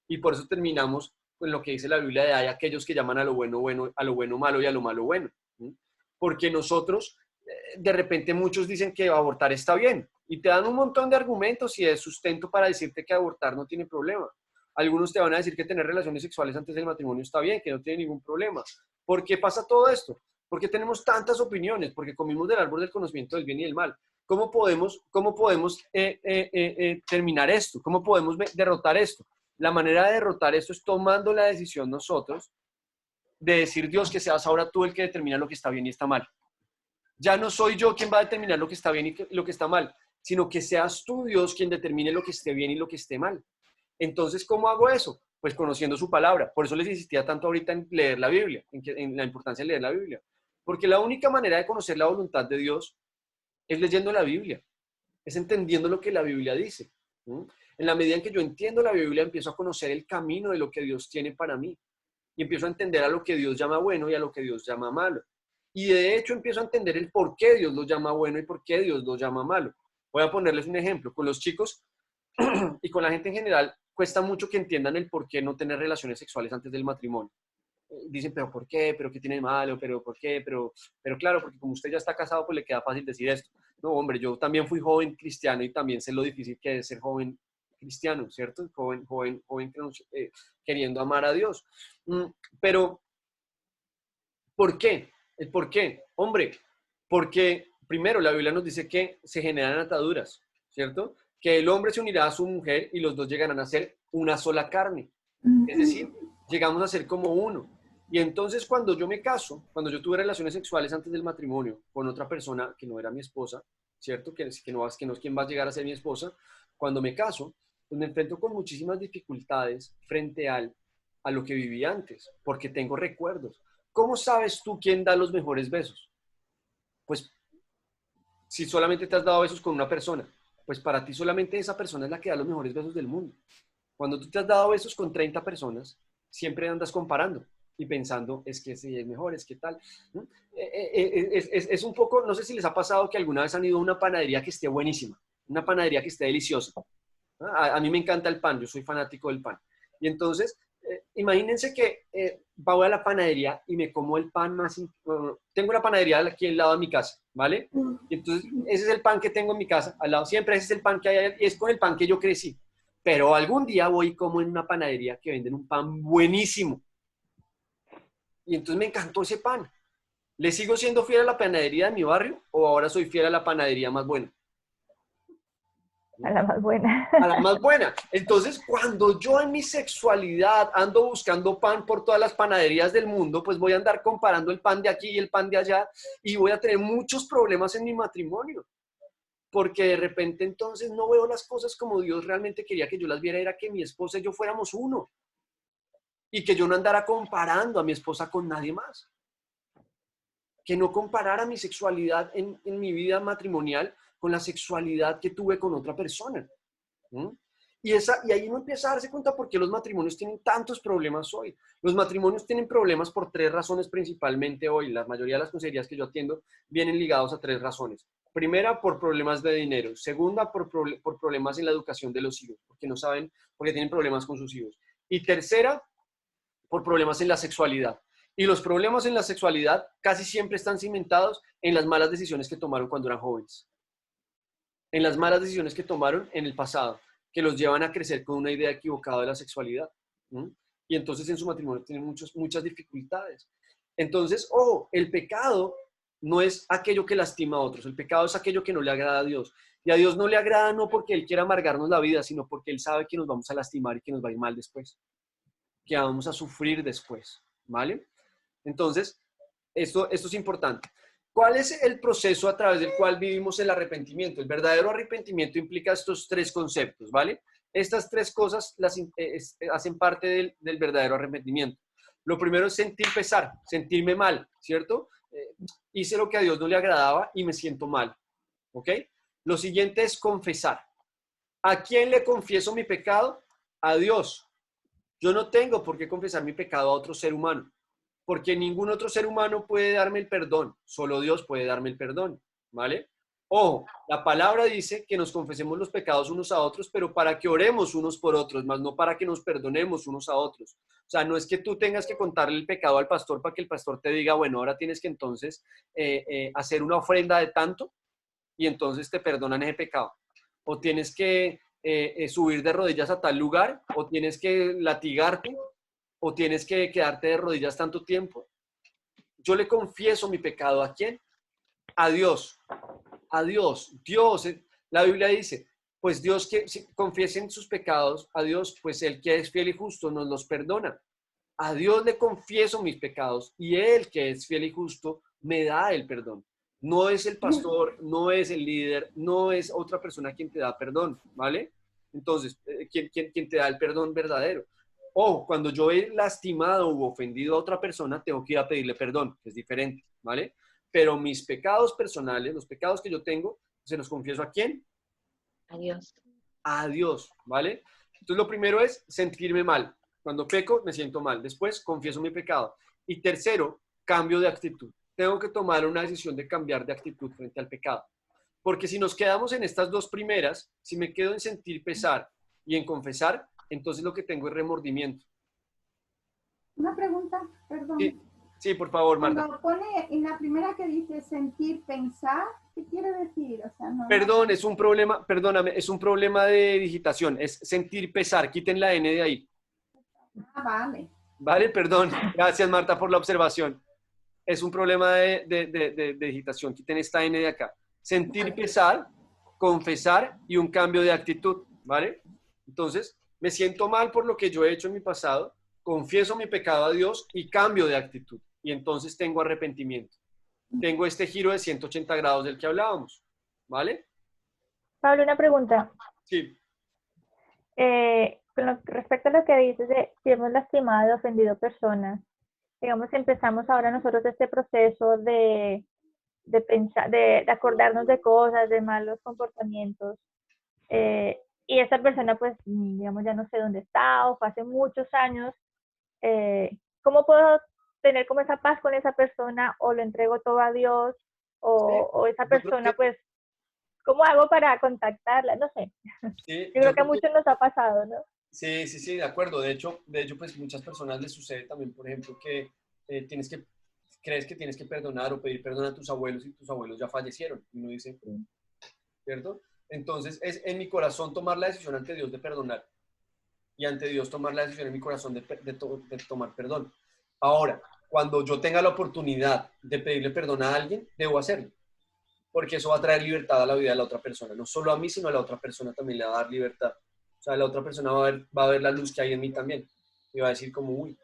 Y por eso terminamos con lo que dice la Biblia de hay aquellos que llaman a lo bueno malo y a lo malo bueno. ¿Sí? Porque nosotros, de repente muchos dicen que abortar está bien. Y te dan un montón de argumentos y de sustento para decirte que abortar no tiene problema. Algunos te van a decir que tener relaciones sexuales antes del matrimonio está bien, que no tiene ningún problema. ¿Por qué pasa todo esto? Porque tenemos tantas opiniones, porque comimos del árbol del conocimiento del bien y del mal. ¿Cómo podemos terminar esto? ¿Cómo podemos derrotar esto? La manera de derrotar esto es tomando la decisión nosotros de decir, Dios, que seas ahora tú el que determina lo que está bien y está mal. Ya no soy yo quien va a determinar lo que está bien y lo que está mal, sino que seas tú, Dios, quien determine lo que esté bien y lo que esté mal. Entonces, ¿cómo hago eso? Pues conociendo su palabra. Por eso les insistía tanto ahorita en leer la Biblia, en la importancia de leer la Biblia. Porque la única manera de conocer la voluntad de Dios es leyendo la Biblia, es entendiendo lo que la Biblia dice. En la medida en que yo entiendo la Biblia, empiezo a conocer el camino de lo que Dios tiene para mí. Y empiezo a entender a lo que Dios llama bueno y a lo que Dios llama malo. Y de hecho empiezo a entender el por qué Dios lo llama bueno y por qué Dios lo llama malo. Voy a ponerles un ejemplo. Con los chicos y con la gente en general, cuesta mucho que entiendan el por qué no tener relaciones sexuales antes del matrimonio. Dicen, pero ¿por qué? ¿Pero qué tiene de malo? ¿Pero por qué? Pero claro, porque como usted ya está casado, pues le queda fácil decir esto. No, hombre, yo también fui joven cristiano y también sé lo difícil que es ser joven cristiano, ¿cierto? Joven queriendo amar a Dios. Pero, ¿por qué? ¿El por qué? Hombre, porque primero la Biblia nos dice que se generan ataduras, ¿cierto? Que el hombre se unirá a su mujer y los dos llegarán a ser una sola carne. Es decir, llegamos a ser como uno. Y entonces cuando yo me caso, cuando yo tuve relaciones sexuales antes del matrimonio con otra persona que no era mi esposa, ¿cierto? Que no es quien va a llegar a ser mi esposa, cuando me caso, pues me enfrento con muchísimas dificultades frente a lo que viví antes, porque tengo recuerdos. ¿Cómo sabes tú quién da los mejores besos? Pues si solamente te has dado besos con una persona, pues para ti solamente esa persona es la que da los mejores besos del mundo. Cuando tú te has dado besos con 30 personas, siempre andas comparando y pensando, es que ese es mejor, es que tal. Es un poco, no sé si les ha pasado que alguna vez han ido a una panadería que esté buenísima, una panadería que esté deliciosa. A mí me encanta el pan, yo soy fanático del pan. Y entonces, imagínense que voy a la panadería y me como el pan más... tengo una panadería aquí al lado de mi casa, ¿vale? Y entonces, ese es el pan que tengo en mi casa, al lado siempre ese es el pan que hay, y es con el pan que yo crecí. Pero algún día voy y como en una panadería que venden un pan buenísimo. Y entonces me encantó ese pan. ¿Le sigo siendo fiel a la panadería de mi barrio o ahora soy fiel a la panadería más buena? A la más buena. A la más buena. Entonces, cuando yo en mi sexualidad ando buscando pan por todas las panaderías del mundo, pues voy a andar comparando el pan de aquí y el pan de allá y voy a tener muchos problemas en mi matrimonio. Porque de repente entonces no veo las cosas como Dios realmente quería que yo las viera, era que mi esposa y yo fuéramos uno. Y que yo no andara comparando a mi esposa con nadie más. Que no comparara mi sexualidad en mi vida matrimonial con la sexualidad que tuve con otra persona. Y ahí uno empieza a darse cuenta por qué los matrimonios tienen tantos problemas hoy. Los matrimonios tienen problemas por 3 razones principalmente hoy. La mayoría de las consejerías que yo atiendo vienen ligados a 3 razones. Primera, por problemas de dinero. Segunda, por problemas en la educación de los hijos, porque no saben, porque tienen problemas con sus hijos. Y tercera, por problemas en la sexualidad. Y los problemas en la sexualidad casi siempre están cimentados en las malas decisiones que tomaron cuando eran jóvenes. En las malas decisiones que tomaron en el pasado, que los llevan a crecer con una idea equivocada de la sexualidad. Y entonces en su matrimonio tienen muchas dificultades. Entonces, ojo, el pecado no es aquello que lastima a otros, el pecado es aquello que no le agrada a Dios. Y a Dios no le agrada no porque Él quiera amargarnos la vida, sino porque Él sabe que nos vamos a lastimar y que nos va a ir mal después, que vamos a sufrir después, ¿vale? Entonces, esto es importante. ¿Cuál es el proceso a través del cual vivimos el arrepentimiento? El verdadero arrepentimiento implica estos 3 conceptos, ¿vale? Estas 3 cosas hacen parte del verdadero arrepentimiento. Lo primero es sentir pesar, sentirme mal, ¿cierto? Hice lo que a Dios no le agradaba y me siento mal, ¿ok? Lo siguiente es confesar. ¿A quién le confieso mi pecado? A Dios. Yo no tengo por qué confesar mi pecado a otro ser humano, porque ningún otro ser humano puede darme el perdón, solo Dios puede darme el perdón, ¿vale? Ojo, la palabra dice que nos confesemos los pecados unos a otros, pero para que oremos unos por otros, más no para que nos perdonemos unos a otros. O sea, no es que tú tengas que contarle el pecado al pastor para que el pastor te diga, bueno, ahora tienes que entonces hacer una ofrenda de tanto y entonces te perdonan ese pecado. O tienes que subir de rodillas a tal lugar, o tienes que latigarte, o tienes que quedarte de rodillas tanto tiempo. Yo le confieso mi pecado ¿a quién? A Dios. A Dios. Dios, la Biblia dice, pues Dios que si confiesen sus pecados a Dios, pues Él que es fiel y justo nos los perdona. A Dios le confieso mis pecados y Él que es fiel y justo me da el perdón. No es el pastor, no es el líder, no es otra persona quien te da perdón, ¿vale? Entonces, quien te da el perdón verdadero. O cuando yo he lastimado u ofendido a otra persona, tengo que ir a pedirle perdón, que es diferente, ¿vale? Pero mis pecados personales, los pecados que yo tengo, se los confieso ¿a quién? A Dios. A Dios, ¿vale? Entonces lo primero es sentirme mal. Cuando peco, me siento mal. Después, confieso mi pecado. Y tercero, cambio de actitud. tengo que tomar una decisión de cambiar de actitud frente al pecado. Porque si nos quedamos en estas dos primeras, si me quedo en sentir pesar y en confesar, entonces lo que tengo es remordimiento. Una pregunta, Sí, perdón. sí, por favor, Marta. Cuando pone en la primera que dice sentir, pensar, ¿qué quiere decir? O sea, Perdón, es un problema, perdóname, es un problema de digitación, es sentir pesar, quiten la N de ahí. Ah, vale. Vale, perdón, gracias Marta por la observación. Es un problema de digitación, quiten esta N de acá. Sentir pesar, confesar y un cambio de actitud, ¿vale? Entonces, me siento mal por lo que yo he hecho en mi pasado, confieso mi pecado a Dios y cambio de actitud. Y entonces tengo arrepentimiento. Tengo este giro de 180 grados del que hablábamos, ¿vale? Pablo, una pregunta. Sí. Respecto a lo que dices de si hemos lastimado y ofendido personas, digamos, empezamos ahora nosotros este proceso de pensar, de acordarnos de cosas, de malos comportamientos, y esa persona, pues, digamos, ya no sé dónde está, o fue hace muchos años, ¿cómo puedo tener como esa paz con esa persona, o lo entrego todo a Dios, o esa Yo creo persona, que, pues, ¿cómo hago para contactarla? No sé. sí, Yo creo que a muchos nos ha pasado, ¿no? sí, sí, sí, de acuerdo. De hecho, pues muchas personas les sucede también, por ejemplo, que crees que tienes que perdonar o pedir perdón a tus abuelos y tus abuelos ya fallecieron. Y uno dice, ¿cierto? Entonces, es en mi corazón tomar la decisión ante Dios de perdonar y ante Dios tomar la decisión en mi corazón de tomar perdón. Ahora, cuando yo tenga la oportunidad de pedirle perdón a alguien, debo hacerlo, porque eso va a traer libertad a la vida de la otra persona. No solo a mí, sino a la otra persona también le va a dar libertad. O sea, la otra persona va a ver la luz que hay en mí también. Y va a decir como, uy,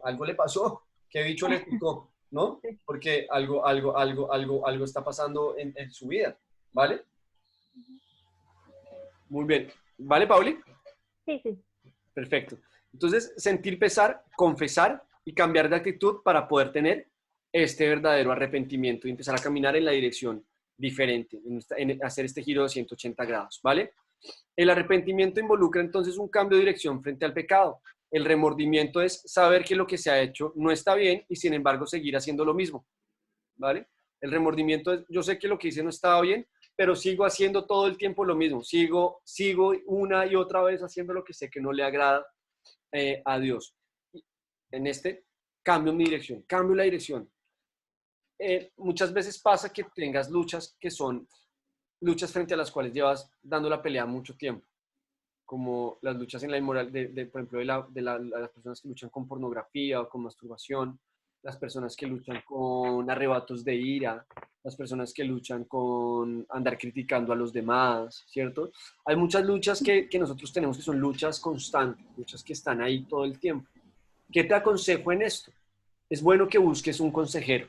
algo le pasó, qué bicho le picó, ¿no? Sí, Porque algo está pasando en su vida, ¿vale? Muy bien. ¿Vale, Pauli? sí, sí. Perfecto. Entonces, sentir pesar, confesar y cambiar de actitud para poder tener este verdadero arrepentimiento y empezar a caminar en la dirección diferente, en hacer este giro de 180 grados, ¿vale? El arrepentimiento involucra entonces un cambio de dirección frente al pecado. El remordimiento es saber que lo que se ha hecho no está bien y sin embargo seguir haciendo lo mismo, ¿vale? El remordimiento es, yo sé que lo que hice no estaba bien, pero sigo haciendo todo el tiempo lo mismo. Sigo una y otra vez haciendo lo que sé que no le agrada a Dios. En este, cambio mi dirección, cambio la dirección. Muchas veces pasa que tengas luchas que son luchas frente a las cuales llevas dando la pelea mucho tiempo, como las luchas en la inmoral, por ejemplo, las personas que luchan con pornografía o con masturbación, las personas que luchan con arrebatos de ira, las personas que luchan con andar criticando a los demás, ¿cierto? Hay muchas luchas que nosotros tenemos que son luchas constantes, luchas que están ahí todo el tiempo. ¿Qué te aconsejo en esto? Es bueno que busques un consejero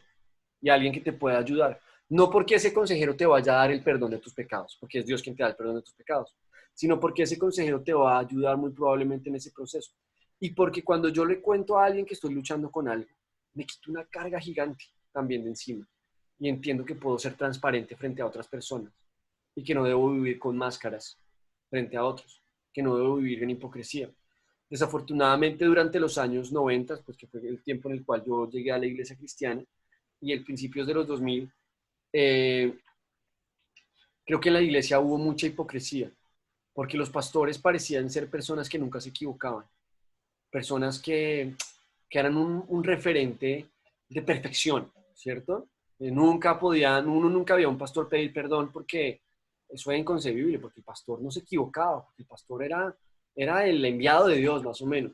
y alguien que te pueda ayudar. No porque ese consejero te vaya a dar el perdón de tus pecados, porque es Dios quien te da el perdón de tus pecados, sino porque ese consejero te va a ayudar muy probablemente en ese proceso. Y porque cuando yo le cuento a alguien que estoy luchando con algo, me quito una carga gigante también de encima. Y entiendo que puedo ser transparente frente a otras personas y que no debo vivir con máscaras frente a otros, que no debo vivir en hipocresía. Desafortunadamente, durante los años 90, pues que fue el tiempo en el cual yo llegué a la iglesia cristiana, y el principios de los 2000, creo que en la iglesia hubo mucha hipocresía, porque los pastores parecían ser personas que nunca se equivocaban, personas que eran un referente de perfección, ¿cierto? Uno nunca vio a un pastor pedir perdón porque eso era inconcebible, porque el pastor no se equivocaba, porque el pastor era el enviado de Dios, más o menos.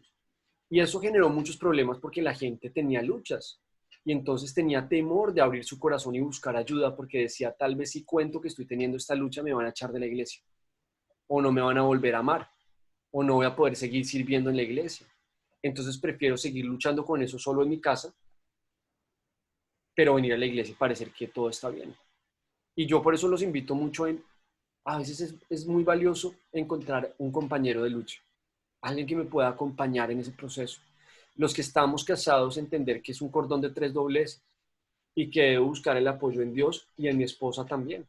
Y eso generó muchos problemas porque la gente tenía luchas y entonces tenía temor de abrir su corazón y buscar ayuda porque decía, tal vez si cuento que estoy teniendo esta lucha me van a echar de la iglesia o no me van a volver a amar o no voy a poder seguir sirviendo en la iglesia. Entonces prefiero seguir luchando con eso solo en mi casa, pero venir a la iglesia y parecer que todo está bien. Y yo por eso los invito mucho a veces es muy valioso encontrar un compañero de lucha, alguien que me pueda acompañar en ese proceso. Los que estamos casados, entender que es un cordón de tres dobleces y que debo buscar el apoyo en Dios y en mi esposa también.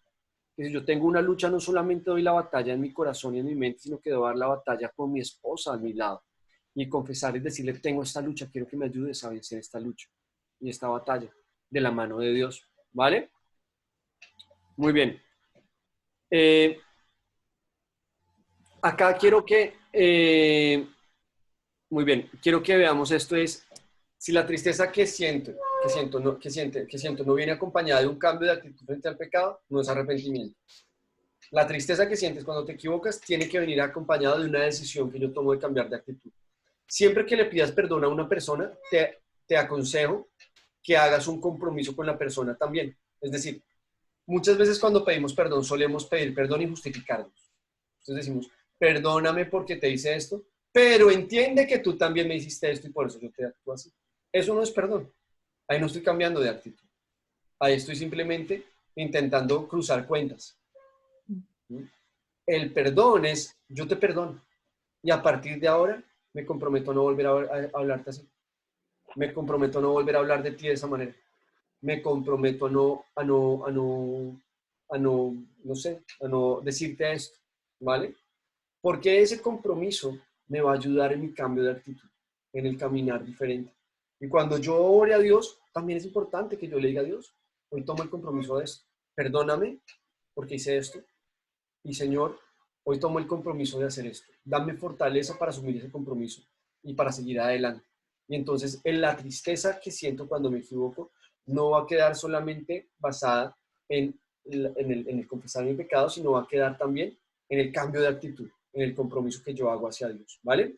Que si yo tengo una lucha, no solamente doy la batalla en mi corazón y en mi mente, sino que debo dar la batalla con mi esposa a mi lado. Y confesar es decirle, tengo esta lucha, quiero que me ayudes a vencer esta lucha y esta batalla. de la mano de Dios, ¿vale? Muy bien. Acá quiero que, muy bien, quiero que veamos esto es, si la tristeza que siento no viene acompañada de un cambio de actitud frente al pecado, no es arrepentimiento. La tristeza que sientes cuando te equivocas tiene que venir acompañada de una decisión que yo tomo de cambiar de actitud. Siempre que le pidas perdón a una persona, te aconsejo que hagas un compromiso con la persona también. Es decir, muchas veces cuando pedimos perdón solemos pedir perdón y justificarnos. Entonces decimos, perdóname porque te hice esto, pero entiende que tú también me hiciste esto y por eso yo te actúo así. Eso no es perdón. Ahí no estoy cambiando de actitud. Ahí estoy simplemente intentando cruzar cuentas. El perdón es, yo te perdono y a partir de ahora me comprometo a no volver a hablarte así. Me comprometo a no volver a hablar de ti de esa manera. Me comprometo a no decirte esto, ¿vale? Porque ese compromiso me va a ayudar en mi cambio de actitud, en el caminar diferente. Y cuando yo ore a Dios, también es importante que yo le diga a Dios, hoy tomo el compromiso de esto. Perdóname porque hice esto. Y Señor, hoy tomo el compromiso de hacer esto. Dame fortaleza para asumir ese compromiso y para seguir adelante. Y entonces, en la tristeza que siento cuando me equivoco, no va a quedar solamente basada en el confesar mi pecado, sino va a quedar también en el cambio de actitud, en el compromiso que yo hago hacia Dios, ¿vale?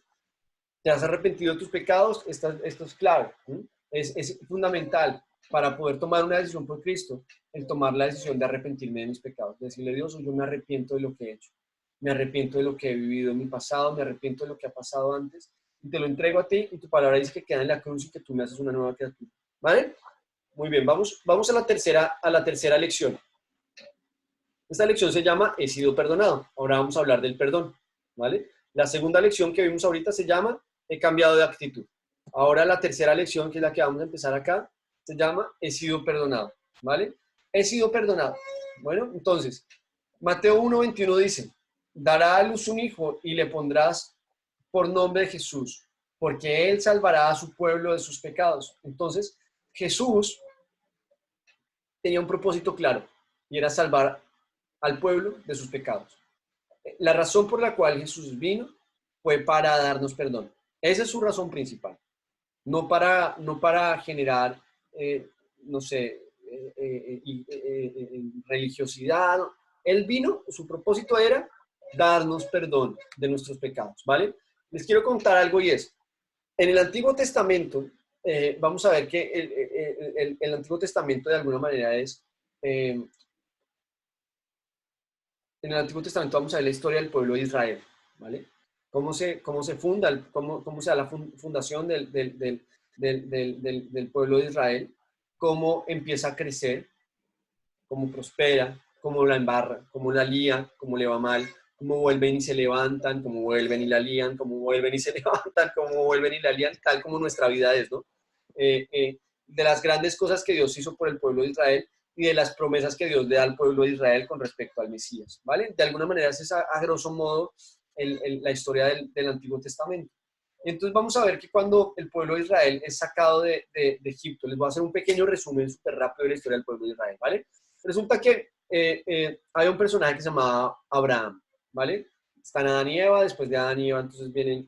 ¿Te has arrepentido de tus pecados? Esto es clave, ¿sí? Es fundamental para poder tomar una decisión por Cristo, el tomar la decisión de arrepentirme de mis pecados, decirle a Dios, yo me arrepiento de lo que he hecho, me arrepiento de lo que he vivido en mi pasado, me arrepiento de lo que ha pasado antes, y te lo entrego a ti, y tu palabra dice que queda en la cruz y que tú me haces una nueva criatura, ¿vale? Muy bien, vamos a la tercera lección. Esta lección se llama He sido perdonado. Ahora vamos a hablar del perdón, ¿vale? La segunda lección que vimos ahorita se llama He cambiado de actitud. Ahora la tercera lección, que es la que vamos a empezar acá, se llama He sido perdonado, ¿vale? He sido perdonado. Bueno, entonces, Mateo 1:21 dice, dará a luz un hijo y le pondrás por nombre de Jesús, porque él salvará a su pueblo de sus pecados. Entonces, Jesús tenía un propósito claro y era salvar al pueblo de sus pecados. La razón por la cual Jesús vino fue para darnos perdón. Esa es su razón principal. No para generar, religiosidad. Él vino, su propósito era darnos perdón de nuestros pecados, ¿vale? Les quiero contar algo y es, en el Antiguo Testamento, vamos a ver que el Antiguo Testamento de alguna manera es, en el Antiguo Testamento vamos a ver la historia del pueblo de Israel, ¿vale? Cómo se funda, cómo se da la fundación del pueblo de Israel, cómo empieza a crecer, cómo prospera, cómo la embarra, cómo la lía, cómo le va mal, cómo vuelven y se levantan, cómo vuelven y la lían, cómo vuelven y se levantan, cómo vuelven y la lían, tal como nuestra vida es, ¿no? De las grandes cosas que Dios hizo por el pueblo de Israel y de las promesas que Dios le da al pueblo de Israel con respecto al Mesías, ¿vale? De alguna manera esa es a grosso modo la historia del Antiguo Testamento. Entonces vamos a ver que cuando el pueblo de Israel es sacado de Egipto, les voy a hacer un pequeño resumen súper rápido de la historia del pueblo de Israel, ¿vale? Resulta que hay un personaje que se llamaba Abraham, ¿vale? Están Adán y Eva, después de Adán y Eva entonces viene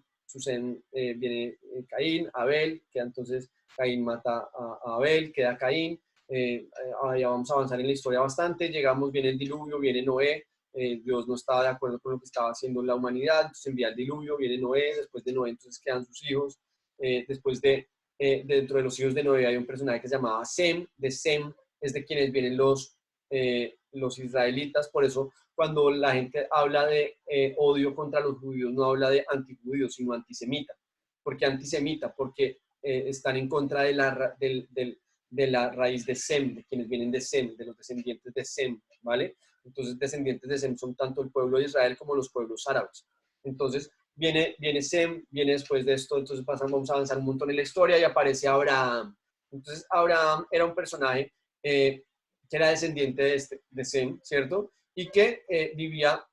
Caín, Abel, que entonces Caín mata a Abel, queda Caín, ya vamos a avanzar en la historia bastante, viene el diluvio, viene Noé, Dios no estaba de acuerdo con lo que estaba haciendo la humanidad, entonces envía el diluvio, viene Noé, después de Noé entonces quedan sus hijos, dentro de los hijos de Noé hay un personaje que se llamaba Sem, de Sem es de quienes vienen los israelitas, por eso cuando la gente habla de odio contra los judíos, no habla de antijudíos, sino antisemita. ¿Por qué antisemita? Porque están en contra de la raíz de Sem, de quienes vienen de Sem, de los descendientes de Sem, ¿vale? Entonces, descendientes de Sem son tanto el pueblo de Israel como los pueblos árabes. Entonces, viene Sem, viene después de esto, entonces vamos a avanzar un montón en la historia y aparece Abraham. Entonces, Abraham era un personaje que era descendiente de Sem, ¿cierto? Y que vivía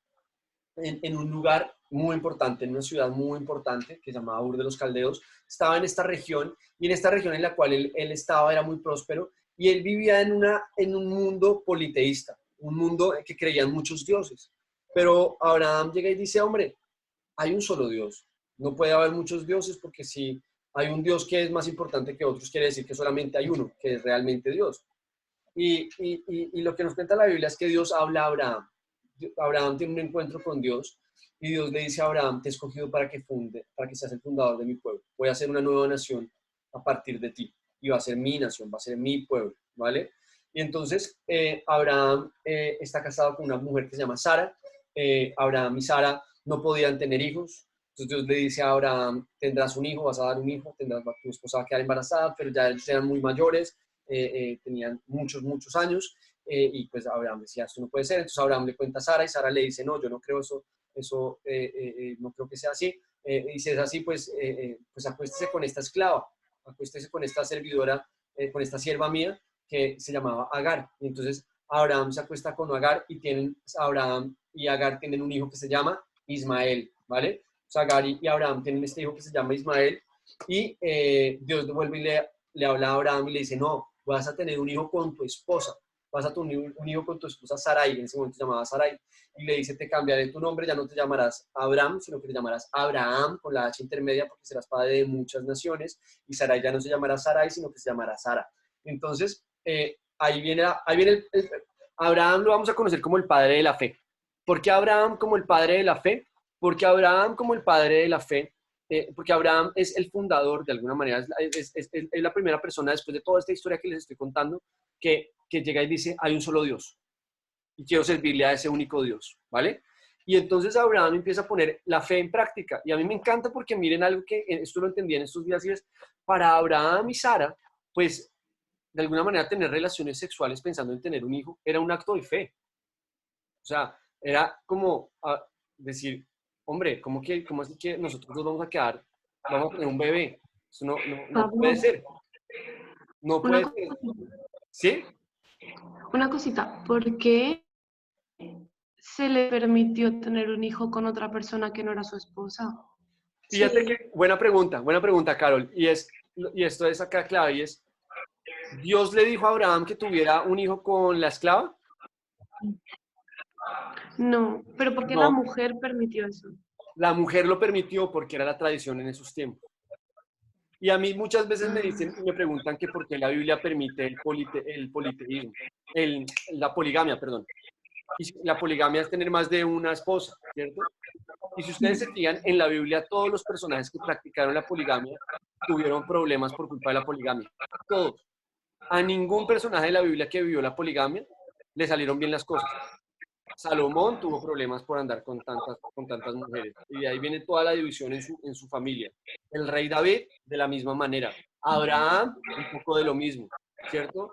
en un lugar muy importante, en una ciudad muy importante que se llamaba Ur de los Caldeos. Estaba en esta región, y en esta región en la cual él estaba era muy próspero, Y él vivía en un mundo politeísta, un mundo que creían muchos dioses. Pero Abraham llega y dice, hombre, hay un solo Dios. No puede haber muchos dioses porque si hay un Dios que es más importante que otros, quiere decir que solamente hay uno, que es realmente Dios. Y lo que nos cuenta la Biblia es que Dios habla a Abraham. Abraham tiene un encuentro con Dios y Dios le dice a Abraham, te he escogido para que seas el fundador de mi pueblo. Voy a hacer una nueva nación a partir de ti y va a ser mi nación, va a ser mi pueblo, ¿vale? Y entonces Abraham está casado con una mujer que se llama Sara. Abraham y Sara no podían tener hijos. Entonces Dios le dice a Abraham, tendrás un hijo, vas a dar un hijo, tu esposa va a quedar embarazada, pero ya eran muy mayores, tenían muchos años, y pues Abraham decía, esto no puede ser. Entonces Abraham le cuenta a Sara y Sara le dice, no, yo no creo eso no creo que sea así. Y si es así, pues acuéstese con esta esclava, acuéstese con esta servidora, con esta sierva mía que se llamaba Agar. Y entonces Abraham se acuesta con Agar y Abraham y Agar tienen un hijo que se llama Ismael, ¿vale? O sea, Agar y Abraham tienen este hijo que se llama Ismael y Dios devuelve y le habla a Abraham y le dice, no, vas a tener un hijo con tu esposa, vas a tener un hijo con tu esposa Sarai, en ese momento se llamaba Sarai, y le dice, te cambiaré tu nombre, ya no te llamarás Abraham, sino que te llamarás Abraham, con la H intermedia, porque serás padre de muchas naciones, y Sarai ya no se llamará Sarai, sino que se llamará Sara. Entonces, ahí viene Abraham lo vamos a conocer como el padre de la fe. ¿Por qué Abraham como el padre de la fe? Porque Abraham como el padre de la fe, porque Abraham es el fundador, de alguna manera, es la primera persona después de toda esta historia que les estoy contando, que llega y dice, hay un solo Dios y quiero servirle a ese único Dios, ¿vale? Y entonces Abraham empieza a poner la fe en práctica. Y a mí me encanta porque miren algo que esto lo entendí en estos días y es, para Abraham y Sara, pues de alguna manera tener relaciones sexuales pensando en tener un hijo era un acto de fe. O sea, era como decir, hombre, ¿cómo es que nosotros nos vamos a quedar, vamos a tener un bebé? Eso no puede ser. No puede ser. ¿Sí? Una cosita, ¿por qué se le permitió tener un hijo con otra persona que no era su esposa? Fíjate que, buena pregunta, Carol. Y esto es acá clave, y es, ¿Dios le dijo a Abraham que tuviera un hijo con la esclava? No, pero ¿por qué No. la mujer permitió eso? La mujer lo permitió porque era la tradición en esos tiempos. Y a mí muchas veces me preguntan que por qué la Biblia permite el politeísmo, la poligamia, perdón. Y la poligamia es tener más de una esposa, ¿cierto? Y si ustedes se fijan, en la Biblia todos los personajes que practicaron la poligamia tuvieron problemas por culpa de la poligamia. Todos. A ningún personaje de la Biblia que vivió la poligamia le salieron bien las cosas. Salomón tuvo problemas por andar con tantas mujeres. Y de ahí viene toda la división en su familia. El rey David, de la misma manera. Abraham, un poco de lo mismo, ¿cierto?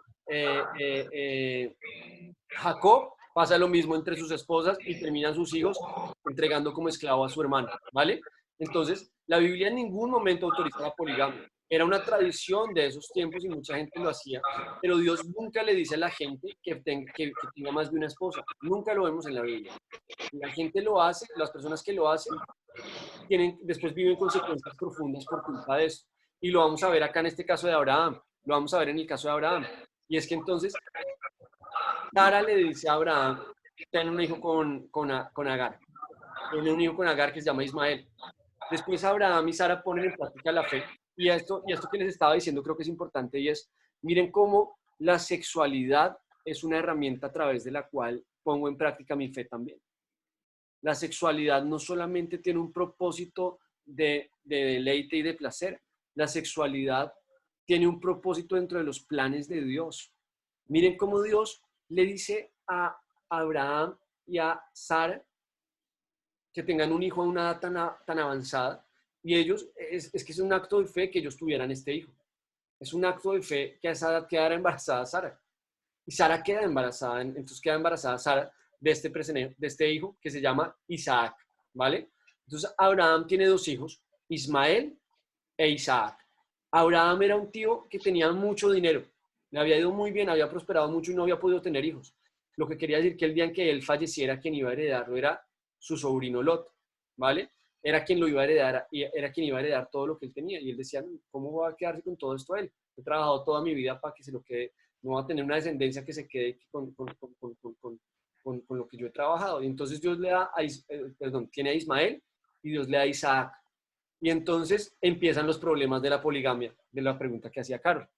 Jacob pasa lo mismo entre sus esposas y terminan sus hijos entregando como esclavo a su hermano, ¿vale? Entonces, la Biblia en ningún momento autoriza la poligamia. Era una tradición de esos tiempos y mucha gente lo hacía, pero Dios nunca le dice a la gente que tenga más de una esposa. Nunca lo vemos en la Biblia. La gente lo hace, las personas que lo hacen, después viven consecuencias profundas por culpa de eso. Y lo vamos a ver acá en este caso de Abraham, lo vamos a ver en el caso de Abraham. Y es que entonces, Sara le dice a Abraham, tiene un hijo con Agar. Tiene un hijo con Agar que se llama Ismael. Después Abraham y Sara ponen en práctica la fe. Y esto que les estaba diciendo creo que es importante y es, miren cómo la sexualidad es una herramienta a través de la cual pongo en práctica mi fe también. La sexualidad no solamente tiene un propósito de deleite y de placer, la sexualidad tiene un propósito dentro de los planes de Dios. Miren cómo Dios le dice a Abraham y a Sara que tengan un hijo a una edad tan avanzada, y ellos, es que es un acto de fe que ellos tuvieran este hijo. Es un acto de fe que a esa edad quedara embarazada Sara. Y Sara queda embarazada, entonces queda embarazada Sara de este hijo que se llama Isaac, ¿vale? Entonces Abraham tiene dos hijos, Ismael e Isaac. Abraham era un tío que tenía mucho dinero, le había ido muy bien, había prosperado mucho y no había podido tener hijos. Lo que quería decir que el día en que él falleciera, quien iba a heredarlo era su sobrino Lot, ¿vale? Era quien lo iba a heredar, y era quien iba a heredar todo lo que él tenía. Y él decía, ¿cómo va a quedarse con todo esto a él? He trabajado toda mi vida para que se lo quede no va a tener una descendencia que se quede con lo que yo he trabajado. Y entonces Dios le da, tiene a Ismael y Dios le da a Isaac. Y entonces empiezan los problemas de la poligamia, de la pregunta que hacía Carol.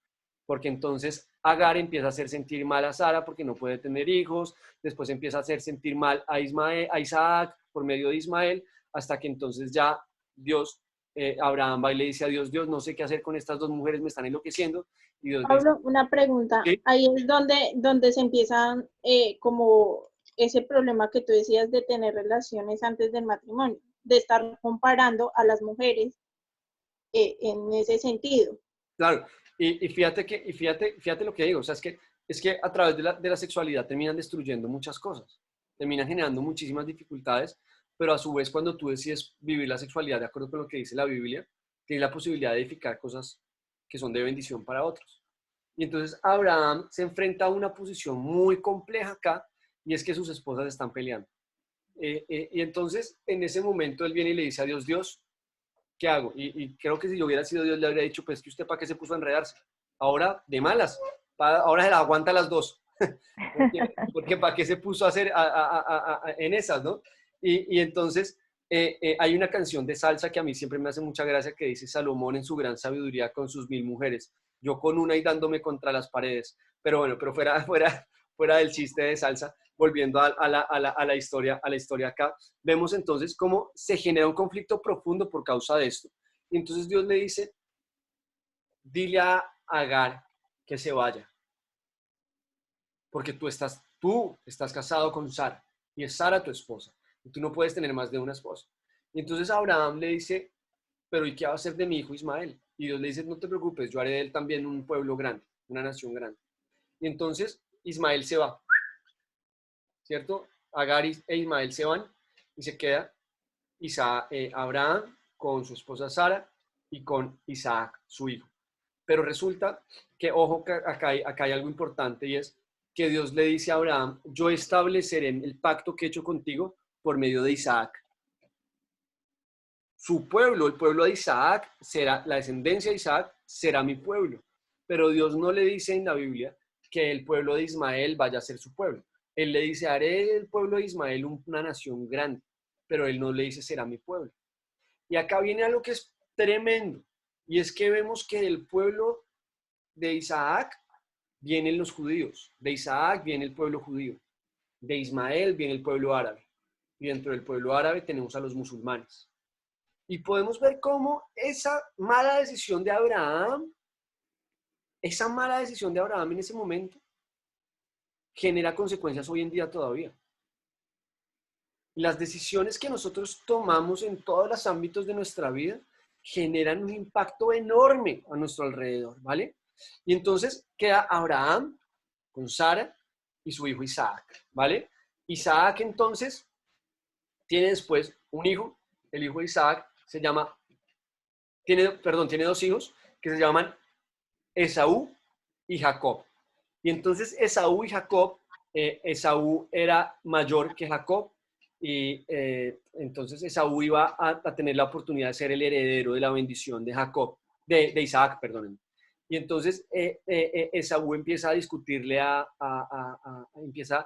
Porque entonces Agar empieza a hacer sentir mal a Sara porque no puede tener hijos, después empieza a hacer sentir mal a Isaac por medio de Ismael, hasta que entonces ya Dios, Abraham va y le dice a Dios, Dios, no sé qué hacer con estas dos mujeres, me están enloqueciendo. Y Dios Pablo, dice, una pregunta. ¿sí? Ahí es donde se empiezan como ese problema que tú decías de tener relaciones antes del matrimonio, de estar comparando a las mujeres en ese sentido. Claro, y fíjate lo que digo, o sea, es que a través de la sexualidad terminan destruyendo muchas cosas, terminan generando muchísimas dificultades, pero a su vez cuando tú decides vivir la sexualidad de acuerdo con lo que dice la Biblia, tienes la posibilidad de edificar cosas que son de bendición para otros. Y entonces Abraham se enfrenta a una posición muy compleja acá, y es que sus esposas están peleando. Y entonces en ese momento él viene y le dice a Dios, Dios, ¿qué hago? Y creo que si yo hubiera sido Dios, le habría dicho, pues que usted para qué se puso a enredarse. Ahora, de malas, ahora se la aguanta a las dos. porque para qué se puso a hacer en esas, ¿no? Y entonces hay una canción de salsa que a mí siempre me hace mucha gracia que dice Salomón en su gran sabiduría con sus 1000 mujeres, yo con una y dándome contra las paredes. Pero bueno, pero fuera del chiste de salsa, volviendo a la historia acá, vemos entonces cómo se genera un conflicto profundo por causa de esto. Y entonces Dios le dice, dile a Agar que se vaya, porque tú estás casado con Sara, y es Sara tu esposa, y tú no puedes tener más de una esposa. Y entonces Abraham le dice, pero ¿y qué va a hacer de mi hijo Ismael? Y Dios le dice, no te preocupes, yo haré de él también un pueblo grande, una nación grande. Y entonces Ismael se va, ¿cierto? Agar e Ismael se van y se queda Abraham con su esposa Sara y con Isaac, su hijo. Pero resulta que, ojo, que acá hay algo importante, y es que Dios le dice a Abraham, yo estableceré el pacto que he hecho contigo por medio de Isaac. Su pueblo, el pueblo de Isaac, será la descendencia de Isaac, será mi pueblo. Pero Dios no le dice en la Biblia que el pueblo de Ismael vaya a ser su pueblo. Él le dice, haré del pueblo de Ismael una nación grande, pero él no le dice, será mi pueblo. Y acá viene algo que es tremendo, y es que vemos que del pueblo de Isaac vienen los judíos, de Isaac viene el pueblo judío, de Ismael viene el pueblo árabe, y dentro del pueblo árabe tenemos a los musulmanes. Y podemos ver cómo esa mala decisión de Abraham en ese momento, genera consecuencias hoy en día todavía. Las decisiones que nosotros tomamos en todos los ámbitos de nuestra vida generan un impacto enorme a nuestro alrededor, ¿vale? Y entonces queda Abraham con Sara y su hijo Isaac, ¿vale? Isaac entonces tiene después un hijo, el hijo de Isaac tiene dos hijos que se llaman Esaú y Jacob. Y entonces Esaú y Jacob, Esaú era mayor que Jacob, y entonces Esaú iba a tener la oportunidad de ser el heredero de la bendición de de Isaac, perdón. Y entonces Esaú empieza a discutirle empiezan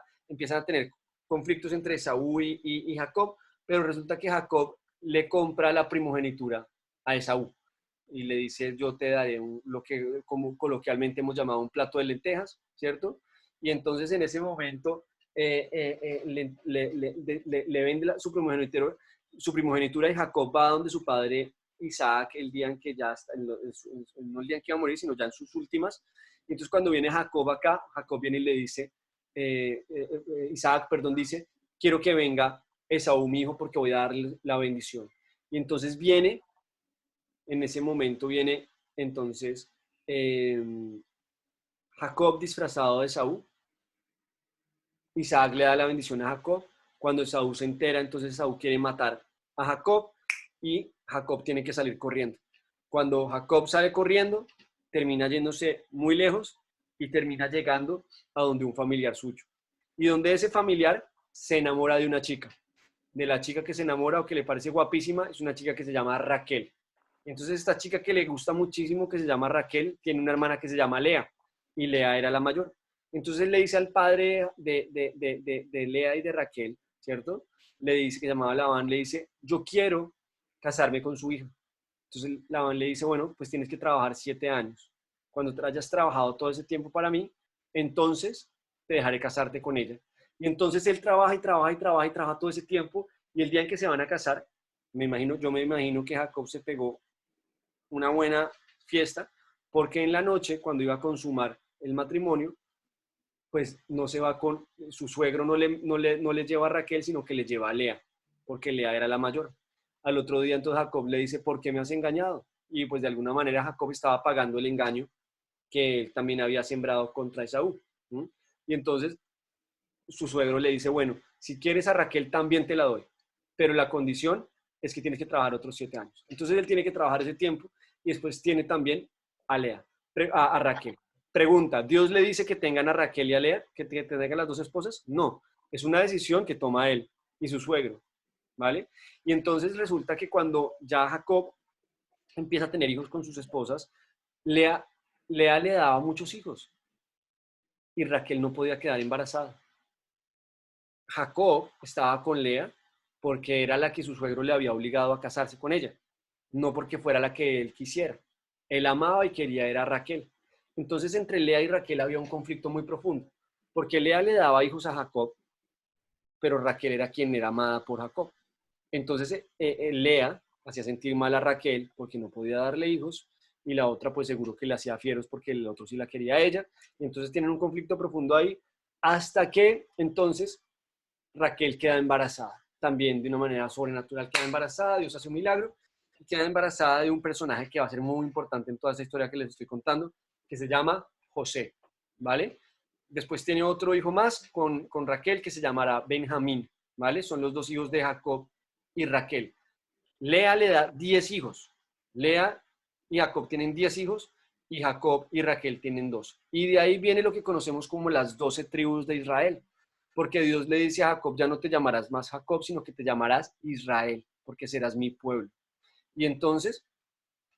a tener conflictos entre Esaú y Jacob, pero resulta que Jacob le compra la primogenitura a Esaú y le dice, yo te daré lo que como coloquialmente hemos llamado un plato de lentejas, ¿cierto? Y entonces en ese momento le vende su primogenitura, y Jacob va donde su padre Isaac el día en que ya está, no el día en que iba a morir, sino ya en sus últimas. Y entonces cuando viene Jacob acá, Jacob viene y le dice, Isaac, perdón, dice, quiero que venga Esaú mi hijo porque voy a darle la bendición. Y entonces en ese momento viene entonces Jacob disfrazado de Esaú. Isaac le da la bendición a Jacob. Cuando Esaú se entera, entonces Esaú quiere matar a Jacob y Jacob tiene que salir corriendo. Cuando Jacob sale corriendo, termina yéndose muy lejos y termina llegando a donde un familiar suyo. Y donde ese familiar se enamora de una chica. De la chica que se enamora o que le parece guapísima es una chica que se llama Raquel. Entonces esta chica que le gusta muchísimo, que se llama Raquel, tiene una hermana que se llama Lea. y Lea era la mayor. Entonces le dice al padre de Lea y de Raquel, ¿cierto? Le dice, que llamaba Labán, le dice, yo quiero casarme con su hija. Entonces Labán le dice, bueno, pues tienes que trabajar 7 años. Cuando hayas trabajado todo ese tiempo para mí, entonces te dejaré casarte con ella. Y entonces él trabaja y trabaja y trabaja y trabaja todo ese tiempo, y el día en que se van a casar, yo me imagino que Jacob se pegó una buena fiesta, porque en la noche, cuando iba a consumar el matrimonio, pues no se va con, su suegro no le lleva a Raquel, sino que le lleva a Lea, porque Lea era la mayor. Al otro día entonces Jacob le dice, ¿por qué me has engañado? Y pues de alguna manera Jacob estaba pagando el engaño que él también había sembrado contra Esaú. ¿Sí? Y entonces su suegro le dice, bueno, si quieres a Raquel también te la doy, pero la condición es que tienes que trabajar otros 7 años. Entonces él tiene que trabajar ese tiempo y después tiene también a Lea, a Raquel. Pregunta, ¿Dios le dice que tengan a Raquel y a Lea, que tengan las 2 esposas? No, es una decisión que toma él y su suegro, ¿vale? Y entonces resulta que cuando ya Jacob empieza a tener hijos con sus esposas, Lea le daba muchos hijos y Raquel no podía quedar embarazada. Jacob estaba con Lea porque era la que su suegro le había obligado a casarse con ella, no porque fuera la que él quisiera. Él amaba y quería era a Raquel. Entonces entre Lea y Raquel había un conflicto muy profundo, porque Lea le daba hijos a Jacob, pero Raquel era quien era amada por Jacob. Entonces Lea hacía sentir mal a Raquel porque no podía darle hijos, y la otra pues seguro que le hacía fieros porque el otro sí la quería a ella, y entonces tienen un conflicto profundo ahí, hasta que entonces Raquel queda embarazada, también de una manera sobrenatural queda embarazada, Dios hace un milagro, y queda embarazada de un personaje que va a ser muy importante en toda esta historia que les estoy contando, que se llama José, ¿vale? Después tiene otro hijo más con Raquel que se llamará Benjamín, ¿vale? Son los 2 hijos de Jacob y Raquel. Lea le da 10 hijos. Lea y Jacob tienen 10 hijos y Jacob y Raquel tienen 2. Y de ahí viene lo que conocemos como las 12 tribus de Israel, porque Dios le dice a Jacob, ya no te llamarás más Jacob, sino que te llamarás Israel, porque serás mi pueblo. Y entonces,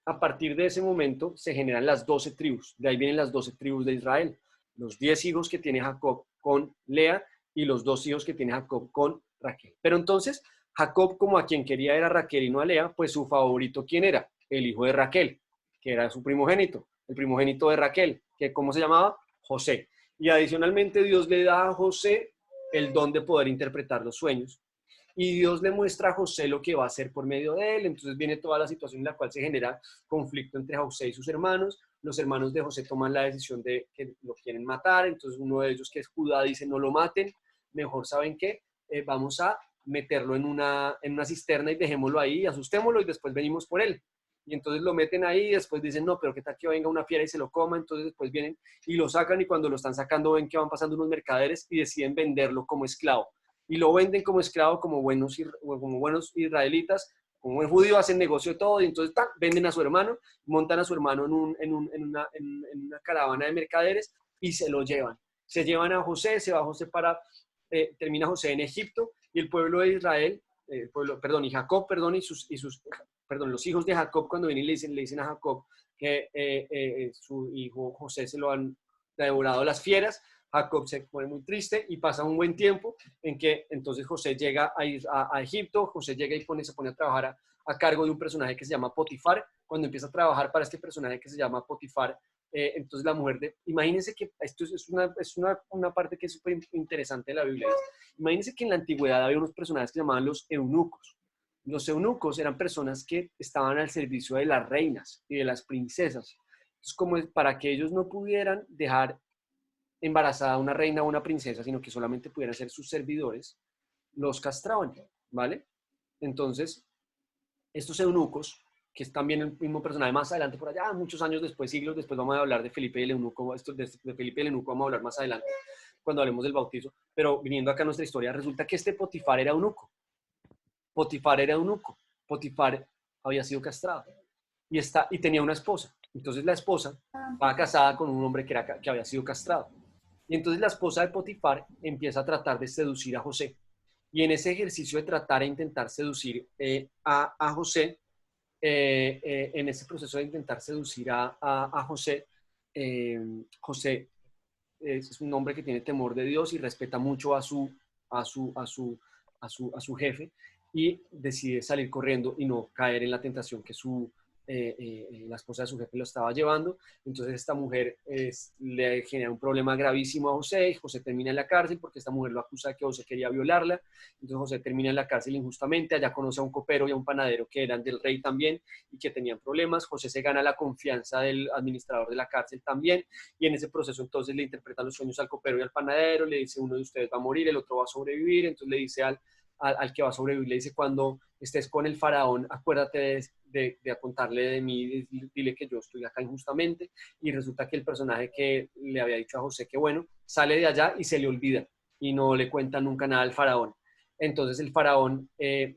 a partir de ese momento, se generan las 12 tribus. De ahí vienen las 12 tribus de Israel. Los 10 hijos que tiene Jacob con Lea y los 2 hijos que tiene Jacob con Raquel. Pero entonces, Jacob, como a quien quería era Raquel y no a Lea, pues su favorito, ¿quién era? El hijo de Raquel, que era su primogénito, el primogénito de Raquel, que ¿cómo se llamaba? José. Y adicionalmente Dios le da a José el don de poder interpretar los sueños. Y Dios le muestra a José lo que va a hacer por medio de él. Entonces viene toda la situación en la cual se genera conflicto entre José y sus hermanos. Los hermanos de José toman la decisión de que lo quieren matar. Entonces uno de ellos, que es Judá, dice no lo maten. Mejor, ¿saben qué? Vamos a meterlo en una cisterna y dejémoslo ahí, asustémoslo y después venimos por él. Y entonces lo meten ahí y después dicen, no, pero qué tal que venga una fiera y se lo coma. Entonces después vienen y lo sacan, y cuando lo están sacando ven que van pasando unos mercaderes y deciden venderlo como esclavo. Y lo venden como esclavo, como buenos israelitas, como buen judío, hacen negocio de todo, y entonces venden a su hermano, montan a su hermano en una caravana de mercaderes y se lo llevan. Se llevan a José, se va José termina José en Egipto, y el pueblo de Israel, y Jacob, los hijos de Jacob, cuando vienen y le dicen a Jacob que su hijo José se lo han devorado las fieras, Jacob se pone muy triste y pasa un buen tiempo en que entonces José llega a Egipto. José llega y se pone a trabajar a cargo de un personaje que se llama Potifar. Cuando empieza a trabajar para este personaje que se llama Potifar, entonces la mujer imagínense que esto es una parte que es súper interesante de la Biblia. Imagínense que en la antigüedad había unos personajes que se llamaban los eunucos. Los eunucos eran personas que estaban al servicio de las reinas y de las princesas. Entonces, como para que ellos no pudieran dejar embarazada a una reina o una princesa, sino que solamente pudieran ser sus servidores, los castraban, ¿vale? Entonces, estos eunucos, que es también el mismo personaje más adelante por allá, muchos años después, siglos después, vamos a hablar de Felipe y el eunuco, de Felipe y el eunuco vamos a hablar más adelante, cuando hablemos del bautizo, pero viniendo acá a nuestra historia, resulta que este Potifar era eunuco. Potifar había sido castrado y tenía una esposa. Entonces la esposa estaba casada con un hombre que había sido castrado. Y entonces la esposa de Potifar empieza a tratar de seducir a José. Y en ese ejercicio de tratar e intentar seducir a José, en ese proceso de intentar seducir a José, José es un hombre que tiene temor de Dios y respeta mucho a su jefe, y decide salir corriendo y no caer en la tentación que la esposa de su jefe lo estaba llevando. Entonces esta mujer le genera un problema gravísimo a José, y José termina en la cárcel porque esta mujer lo acusa de que José quería violarla. Entonces José termina en la cárcel injustamente. Allá conoce a un copero y a un panadero que eran del rey también y que tenían problemas. José se gana la confianza del administrador de la cárcel también, y en ese proceso entonces le interpreta los sueños al copero y al panadero. Le dice: uno de ustedes va a morir, el otro va a sobrevivir. Entonces le dice al que va a sobrevivir, le dice: cuando estés con el faraón, acuérdate de contarle de mí, dile que yo estoy acá injustamente. Y resulta que el personaje que le había dicho a José que bueno, sale de allá y se le olvida y no le cuenta nunca nada al faraón. Entonces el faraón,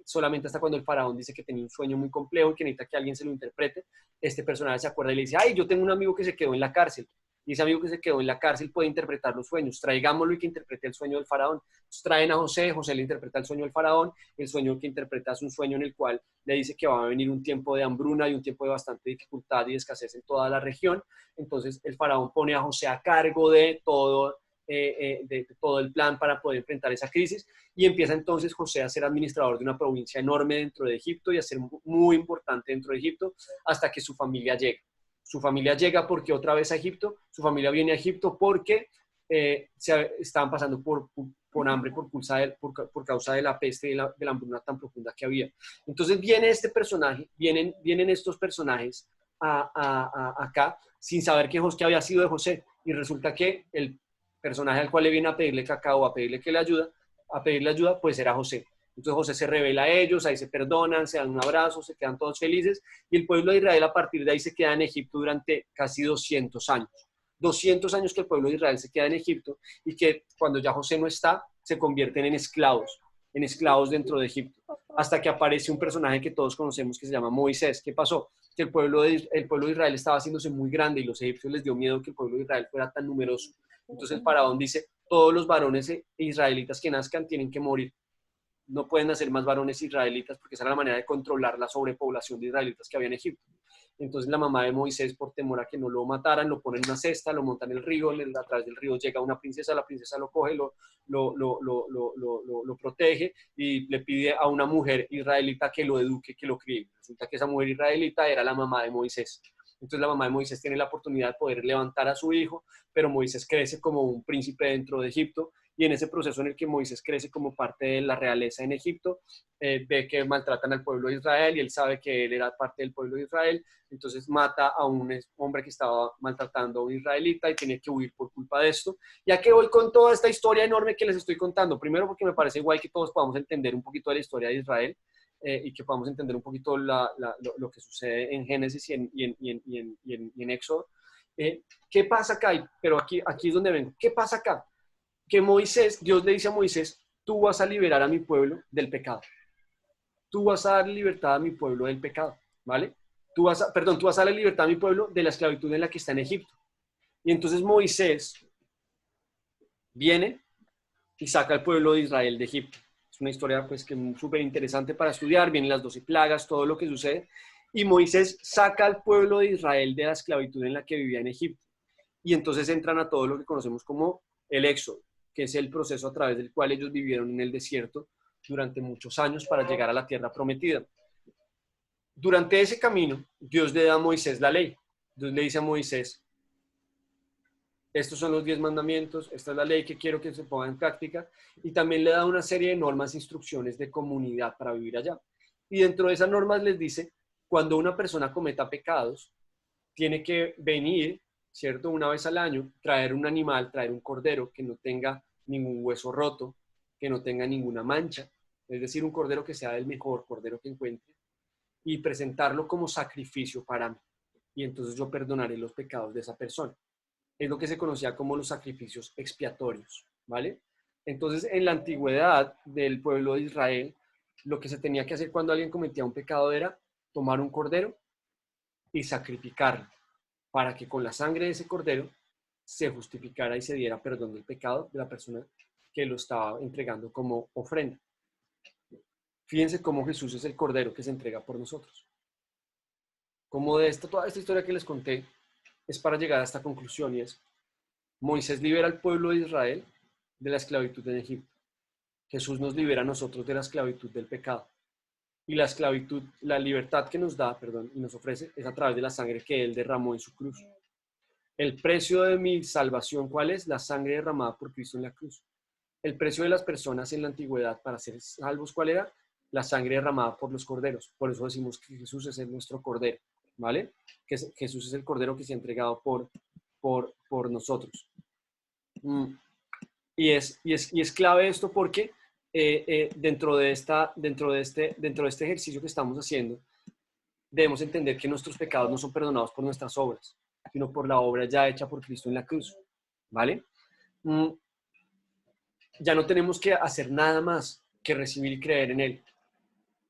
solamente hasta cuando el faraón dice que tenía un sueño muy complejo y que necesita que alguien se lo interprete, este personaje se acuerda y le dice: ay, yo tengo un amigo que se quedó en la cárcel, y ese amigo que se quedó en la cárcel puede interpretar los sueños, traigámoslo y que interprete el sueño del faraón. Entonces traen a José, José le interpreta el sueño del faraón. El sueño que interpreta es un sueño en el cual le dice que va a venir un tiempo de hambruna y un tiempo de bastante dificultad y de escasez en toda la región. Entonces el faraón pone a José a cargo de todo el plan para poder enfrentar esa crisis, y empieza entonces José a ser administrador de una provincia enorme dentro de Egipto y a ser muy importante dentro de Egipto, hasta que su familia llega. Su familia llega porque otra vez a Egipto, su familia viene a Egipto porque estaban pasando por hambre por causa de la peste y de la hambruna tan profunda que había. Entonces viene este personaje, vienen estos personajes acá sin saber que había sido de José, y resulta que el personaje al cual le viene a pedirle cacao, a pedirle ayuda, pues era José. Entonces José se revela a ellos, ahí se perdonan, se dan un abrazo, se quedan todos felices, y el pueblo de Israel a partir de ahí se queda en Egipto durante casi 200 años. 200 años que el pueblo de Israel se queda en Egipto, y que cuando ya José no está, se convierten en esclavos dentro de Egipto, hasta que aparece un personaje que todos conocemos que se llama Moisés. ¿Qué pasó? Que el pueblo de Israel estaba haciéndose muy grande y los egipcios les dio miedo que el pueblo de Israel fuera tan numeroso. Entonces el faraón dice: todos los varones israelitas que nazcan tienen que morir. No pueden nacer más varones israelitas, porque esa era la manera de controlar la sobrepoblación de israelitas que había en Egipto. Entonces la mamá de Moisés, por temor a que no lo mataran, lo pone en una cesta, lo monta en el río, a través del río llega una princesa, la princesa lo coge, lo protege y le pide a una mujer israelita que lo eduque, que lo críe. Resulta que esa mujer israelita era la mamá de Moisés. Entonces la mamá de Moisés tiene la oportunidad de poder levantar a su hijo, pero Moisés crece como un príncipe dentro de Egipto, y en ese proceso en el que Moisés crece como parte de la realeza en Egipto, ve que maltratan al pueblo de Israel y él sabe que él era parte del pueblo de Israel. Entonces mata a un hombre que estaba maltratando a un israelita y tiene que huir por culpa de esto. ¿Ya que voy con toda esta historia enorme que les estoy contando? Primero porque me parece igual que todos podamos entender un poquito de la historia de Israel, y que podamos entender un poquito lo que sucede en Génesis y en Éxodo. ¿Qué pasa acá? Pero aquí es donde vengo. ¿Qué pasa acá? Que Dios le dice a Moisés: tú vas a liberar a mi pueblo del pecado. Tú vas a dar libertad a mi pueblo del pecado, ¿vale? Tú vas a dar libertad a mi pueblo de la esclavitud en la que está en Egipto. Y entonces Moisés viene y saca al pueblo de Israel de Egipto. Es una historia pues que es súper interesante para estudiar. Vienen las 12 plagas, todo lo que sucede. Y Moisés saca al pueblo de Israel de la esclavitud en la que vivía en Egipto. Y entonces entran a todo lo que conocemos como el Éxodo, que es el proceso a través del cual ellos vivieron en el desierto durante muchos años para llegar a la tierra prometida. Durante ese camino, Dios le da a Moisés la ley. Dios le dice a Moisés: estos son los 10 mandamientos, esta es la ley que quiero que se ponga en práctica, y también le da una serie de normas e instrucciones de comunidad para vivir allá. Y dentro de esas normas les dice: cuando una persona cometa pecados, tiene que venir, ¿cierto?, una vez al año, traer un animal, traer un cordero que no tenga ningún hueso roto, que no tenga ninguna mancha, es decir, un cordero que sea el mejor cordero que encuentre, y presentarlo como sacrificio para mí. Y entonces yo perdonaré los pecados de esa persona. Es lo que se conocía como los sacrificios expiatorios, ¿vale? Entonces, en la antigüedad del pueblo de Israel, lo que se tenía que hacer cuando alguien cometía un pecado era tomar un cordero y sacrificarlo, para que con la sangre de ese cordero se justificara y se diera perdón del pecado de la persona que lo estaba entregando como ofrenda. Fíjense cómo Jesús es el cordero que se entrega por nosotros. Como de toda esta historia que les conté, es para llegar a esta conclusión, y es: Moisés libera al pueblo de Israel de la esclavitud en Egipto. Jesús nos libera a nosotros de la esclavitud del pecado. Y la esclavitud, la libertad que nos da, y nos ofrece, es a través de la sangre que Él derramó en su cruz. El precio de mi salvación, ¿cuál es? La sangre derramada por Cristo en la cruz. El precio de las personas en la antigüedad para ser salvos, ¿cuál era? La sangre derramada por los corderos. Por eso decimos que Jesús es nuestro cordero, ¿vale? Que Jesús es el cordero que se ha entregado por nosotros. Y es clave esto porque dentro de este ejercicio que estamos haciendo, debemos entender que nuestros pecados no son perdonados por nuestras obras, sino por la obra ya hecha por Cristo en la cruz, ¿vale? Ya no tenemos que hacer nada más que recibir y creer en Él,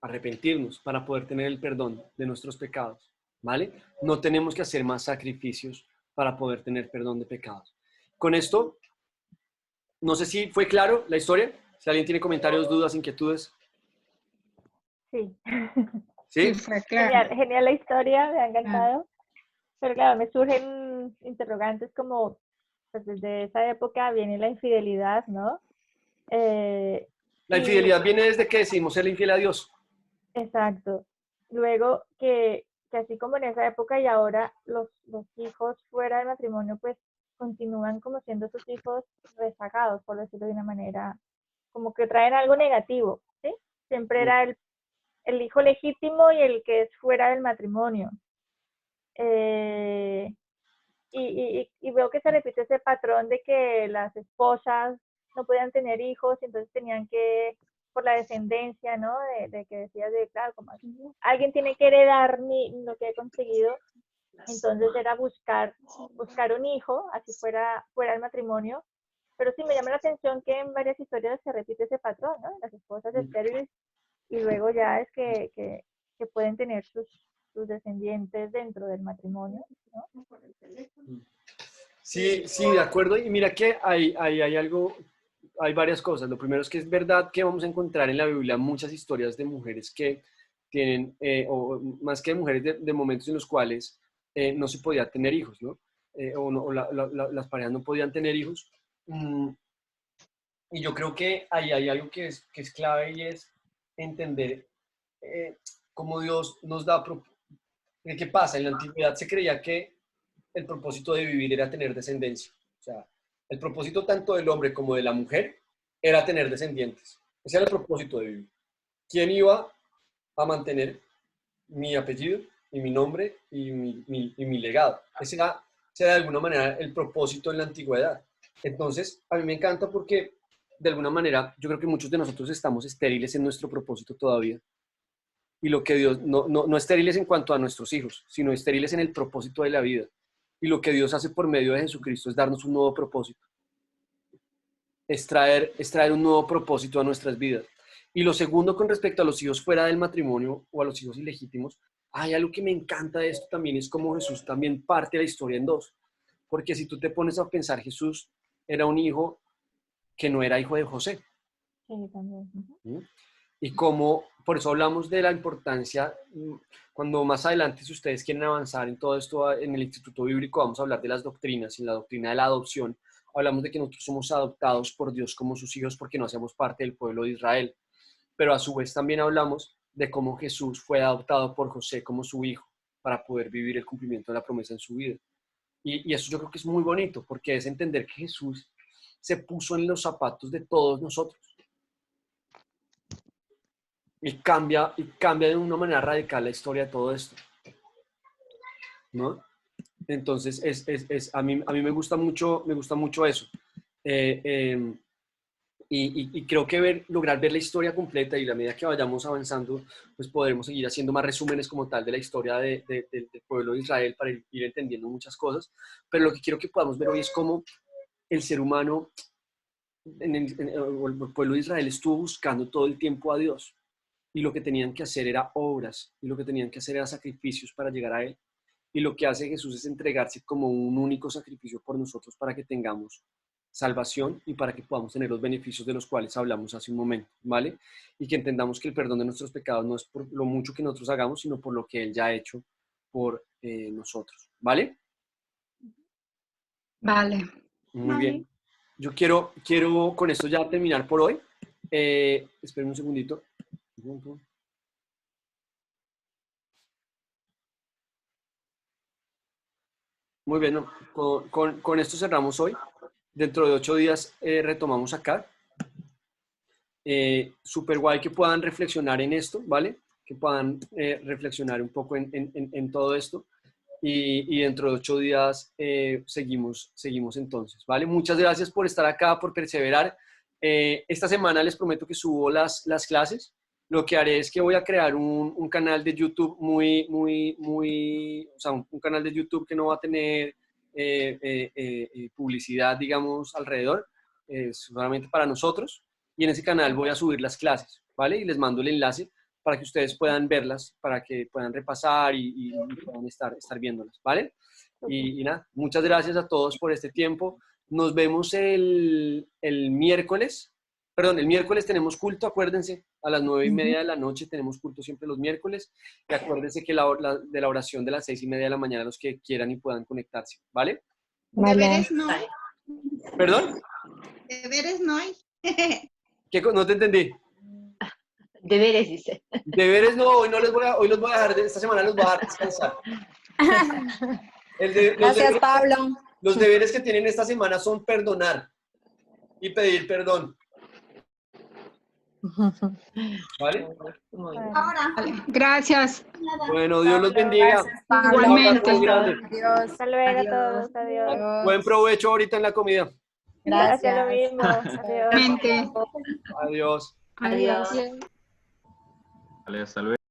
arrepentirnos para poder tener el perdón de nuestros pecados, ¿vale? No tenemos que hacer más sacrificios para poder tener perdón de pecados. Con esto, no sé si fue claro la historia. Si alguien tiene comentarios, dudas, inquietudes. Sí. ¿Sí? Fue claro. Genial la historia, me ha encantado. Pero claro, me surgen interrogantes como, pues desde esa época viene la infidelidad, ¿no? La infidelidad viene desde que decimos ser infiel a Dios. Exacto. Luego que así como en esa época y ahora los hijos fuera del matrimonio pues continúan como siendo sus hijos rezagados, por decirlo de una manera, como que traen algo negativo, ¿sí? Siempre era el hijo legítimo y el que es fuera del matrimonio. Y veo que se repite ese patrón de que las esposas no podían tener hijos, entonces tenían que, por la descendencia, ¿no? De que decías de, claro, como alguien tiene que heredar lo que he conseguido, entonces era buscar un hijo, así fuera el matrimonio. Pero sí me llama la atención que en varias historias se repite ese patrón, ¿no? Las esposas estériles, y luego ya es que pueden tener sus descendientes dentro del matrimonio, ¿no? Sí, de acuerdo. Y mira que hay algo, hay varias cosas. Lo primero es que es verdad que vamos a encontrar en la Biblia muchas historias de mujeres que tienen, o más que de mujeres, de momentos en los cuales no se podía tener hijos, ¿no? Las parejas no podían tener hijos. Y yo creo que ahí hay algo que es clave, y es entender cómo Dios nos da. ¿Qué pasa? En la antigüedad se creía que el propósito de vivir era tener descendencia. O sea, el propósito tanto del hombre como de la mujer era tener descendientes. Ese era el propósito de vivir. ¿Quién iba a mantener mi apellido y mi nombre y mi legado? Ese era de alguna manera el propósito en la antigüedad. Entonces, a mí me encanta porque de alguna manera yo creo que muchos de nosotros estamos estériles en nuestro propósito todavía. Y lo que Dios, no estériles en cuanto a nuestros hijos, sino estériles en el propósito de la vida. Y lo que Dios hace por medio de Jesucristo es darnos un nuevo propósito. Es traer un nuevo propósito a nuestras vidas. Y lo segundo, con respecto a los hijos fuera del matrimonio o a los hijos ilegítimos, hay algo que me encanta de esto también, es como Jesús también parte la historia en dos. Porque si tú te pones a pensar, Jesús era un hijo que no era hijo de José. Sí, también. ¿Sí? Y como, por eso hablamos de la importancia, cuando más adelante, si ustedes quieren avanzar en todo esto en el Instituto Bíblico, vamos a hablar de las doctrinas, y en la doctrina de la adopción, hablamos de que nosotros somos adoptados por Dios como sus hijos porque no hacemos parte del pueblo de Israel. Pero a su vez también hablamos de cómo Jesús fue adoptado por José como su hijo para poder vivir el cumplimiento de la promesa en su vida. Y eso yo creo que es muy bonito, porque es entender que Jesús se puso en los zapatos de todos nosotros. Y cambia de una manera radical la historia de todo esto, ¿no? Entonces, a mí me gusta mucho eso. Y creo que lograr ver la historia completa, y a medida que vayamos avanzando, pues podremos seguir haciendo más resúmenes como tal de la historia del pueblo de Israel para ir entendiendo muchas cosas. Pero lo que quiero que podamos ver hoy es cómo el ser humano, el pueblo de Israel estuvo buscando todo el tiempo a Dios. Y lo que tenían que hacer era obras, y lo que tenían que hacer era sacrificios para llegar a Él. Y lo que hace Jesús es entregarse como un único sacrificio por nosotros para que tengamos salvación y para que podamos tener los beneficios de los cuales hablamos hace un momento, ¿vale? Y que entendamos que el perdón de nuestros pecados no es por lo mucho que nosotros hagamos, sino por lo que Él ya ha hecho por nosotros, ¿vale? Vale. Muy bien. Yo quiero con esto ya terminar por hoy. Esperen un segundito. Muy bien, ¿no? Con esto cerramos hoy. Dentro de 8 días retomamos acá. Súper guay que puedan reflexionar en esto, ¿vale? Que puedan reflexionar un poco en todo esto. Y dentro de 8 días seguimos entonces, ¿vale? Muchas gracias por estar acá, por perseverar. Esta semana les prometo que subo las clases. Lo que haré es que voy a crear un canal de YouTube o sea, un canal de YouTube que no va a tener publicidad, digamos, alrededor, solamente para nosotros. Y en ese canal voy a subir las clases, ¿vale? Y les mando el enlace para que ustedes puedan verlas, para que puedan repasar y puedan estar viéndolas, ¿vale? Y nada, muchas gracias a todos por este tiempo. Nos vemos el miércoles. Perdón, el miércoles tenemos culto, acuérdense, a las 9:30 de la noche tenemos culto siempre los miércoles. Y acuérdense que de la oración de las 6:30 de la mañana, los que quieran y puedan conectarse, ¿vale? Deberes no. ¿Perdón? Deberes no hay. No te entendí. Deberes, dice. Deberes no, hoy los voy a dejar, esta semana los voy a dejar descansar. Gracias, Pablo. Los deberes que tienen esta semana son perdonar y pedir perdón. ¿Vale? Ahora. Gracias. Bueno, Dios los bendiga. Igualmente. Adiós. Hasta luego a todos. Adiós. Buen provecho ahorita en la comida. Gracias, lo mismo. Adiós. Igualmente. Adiós. Adiós. Vale, hasta luego.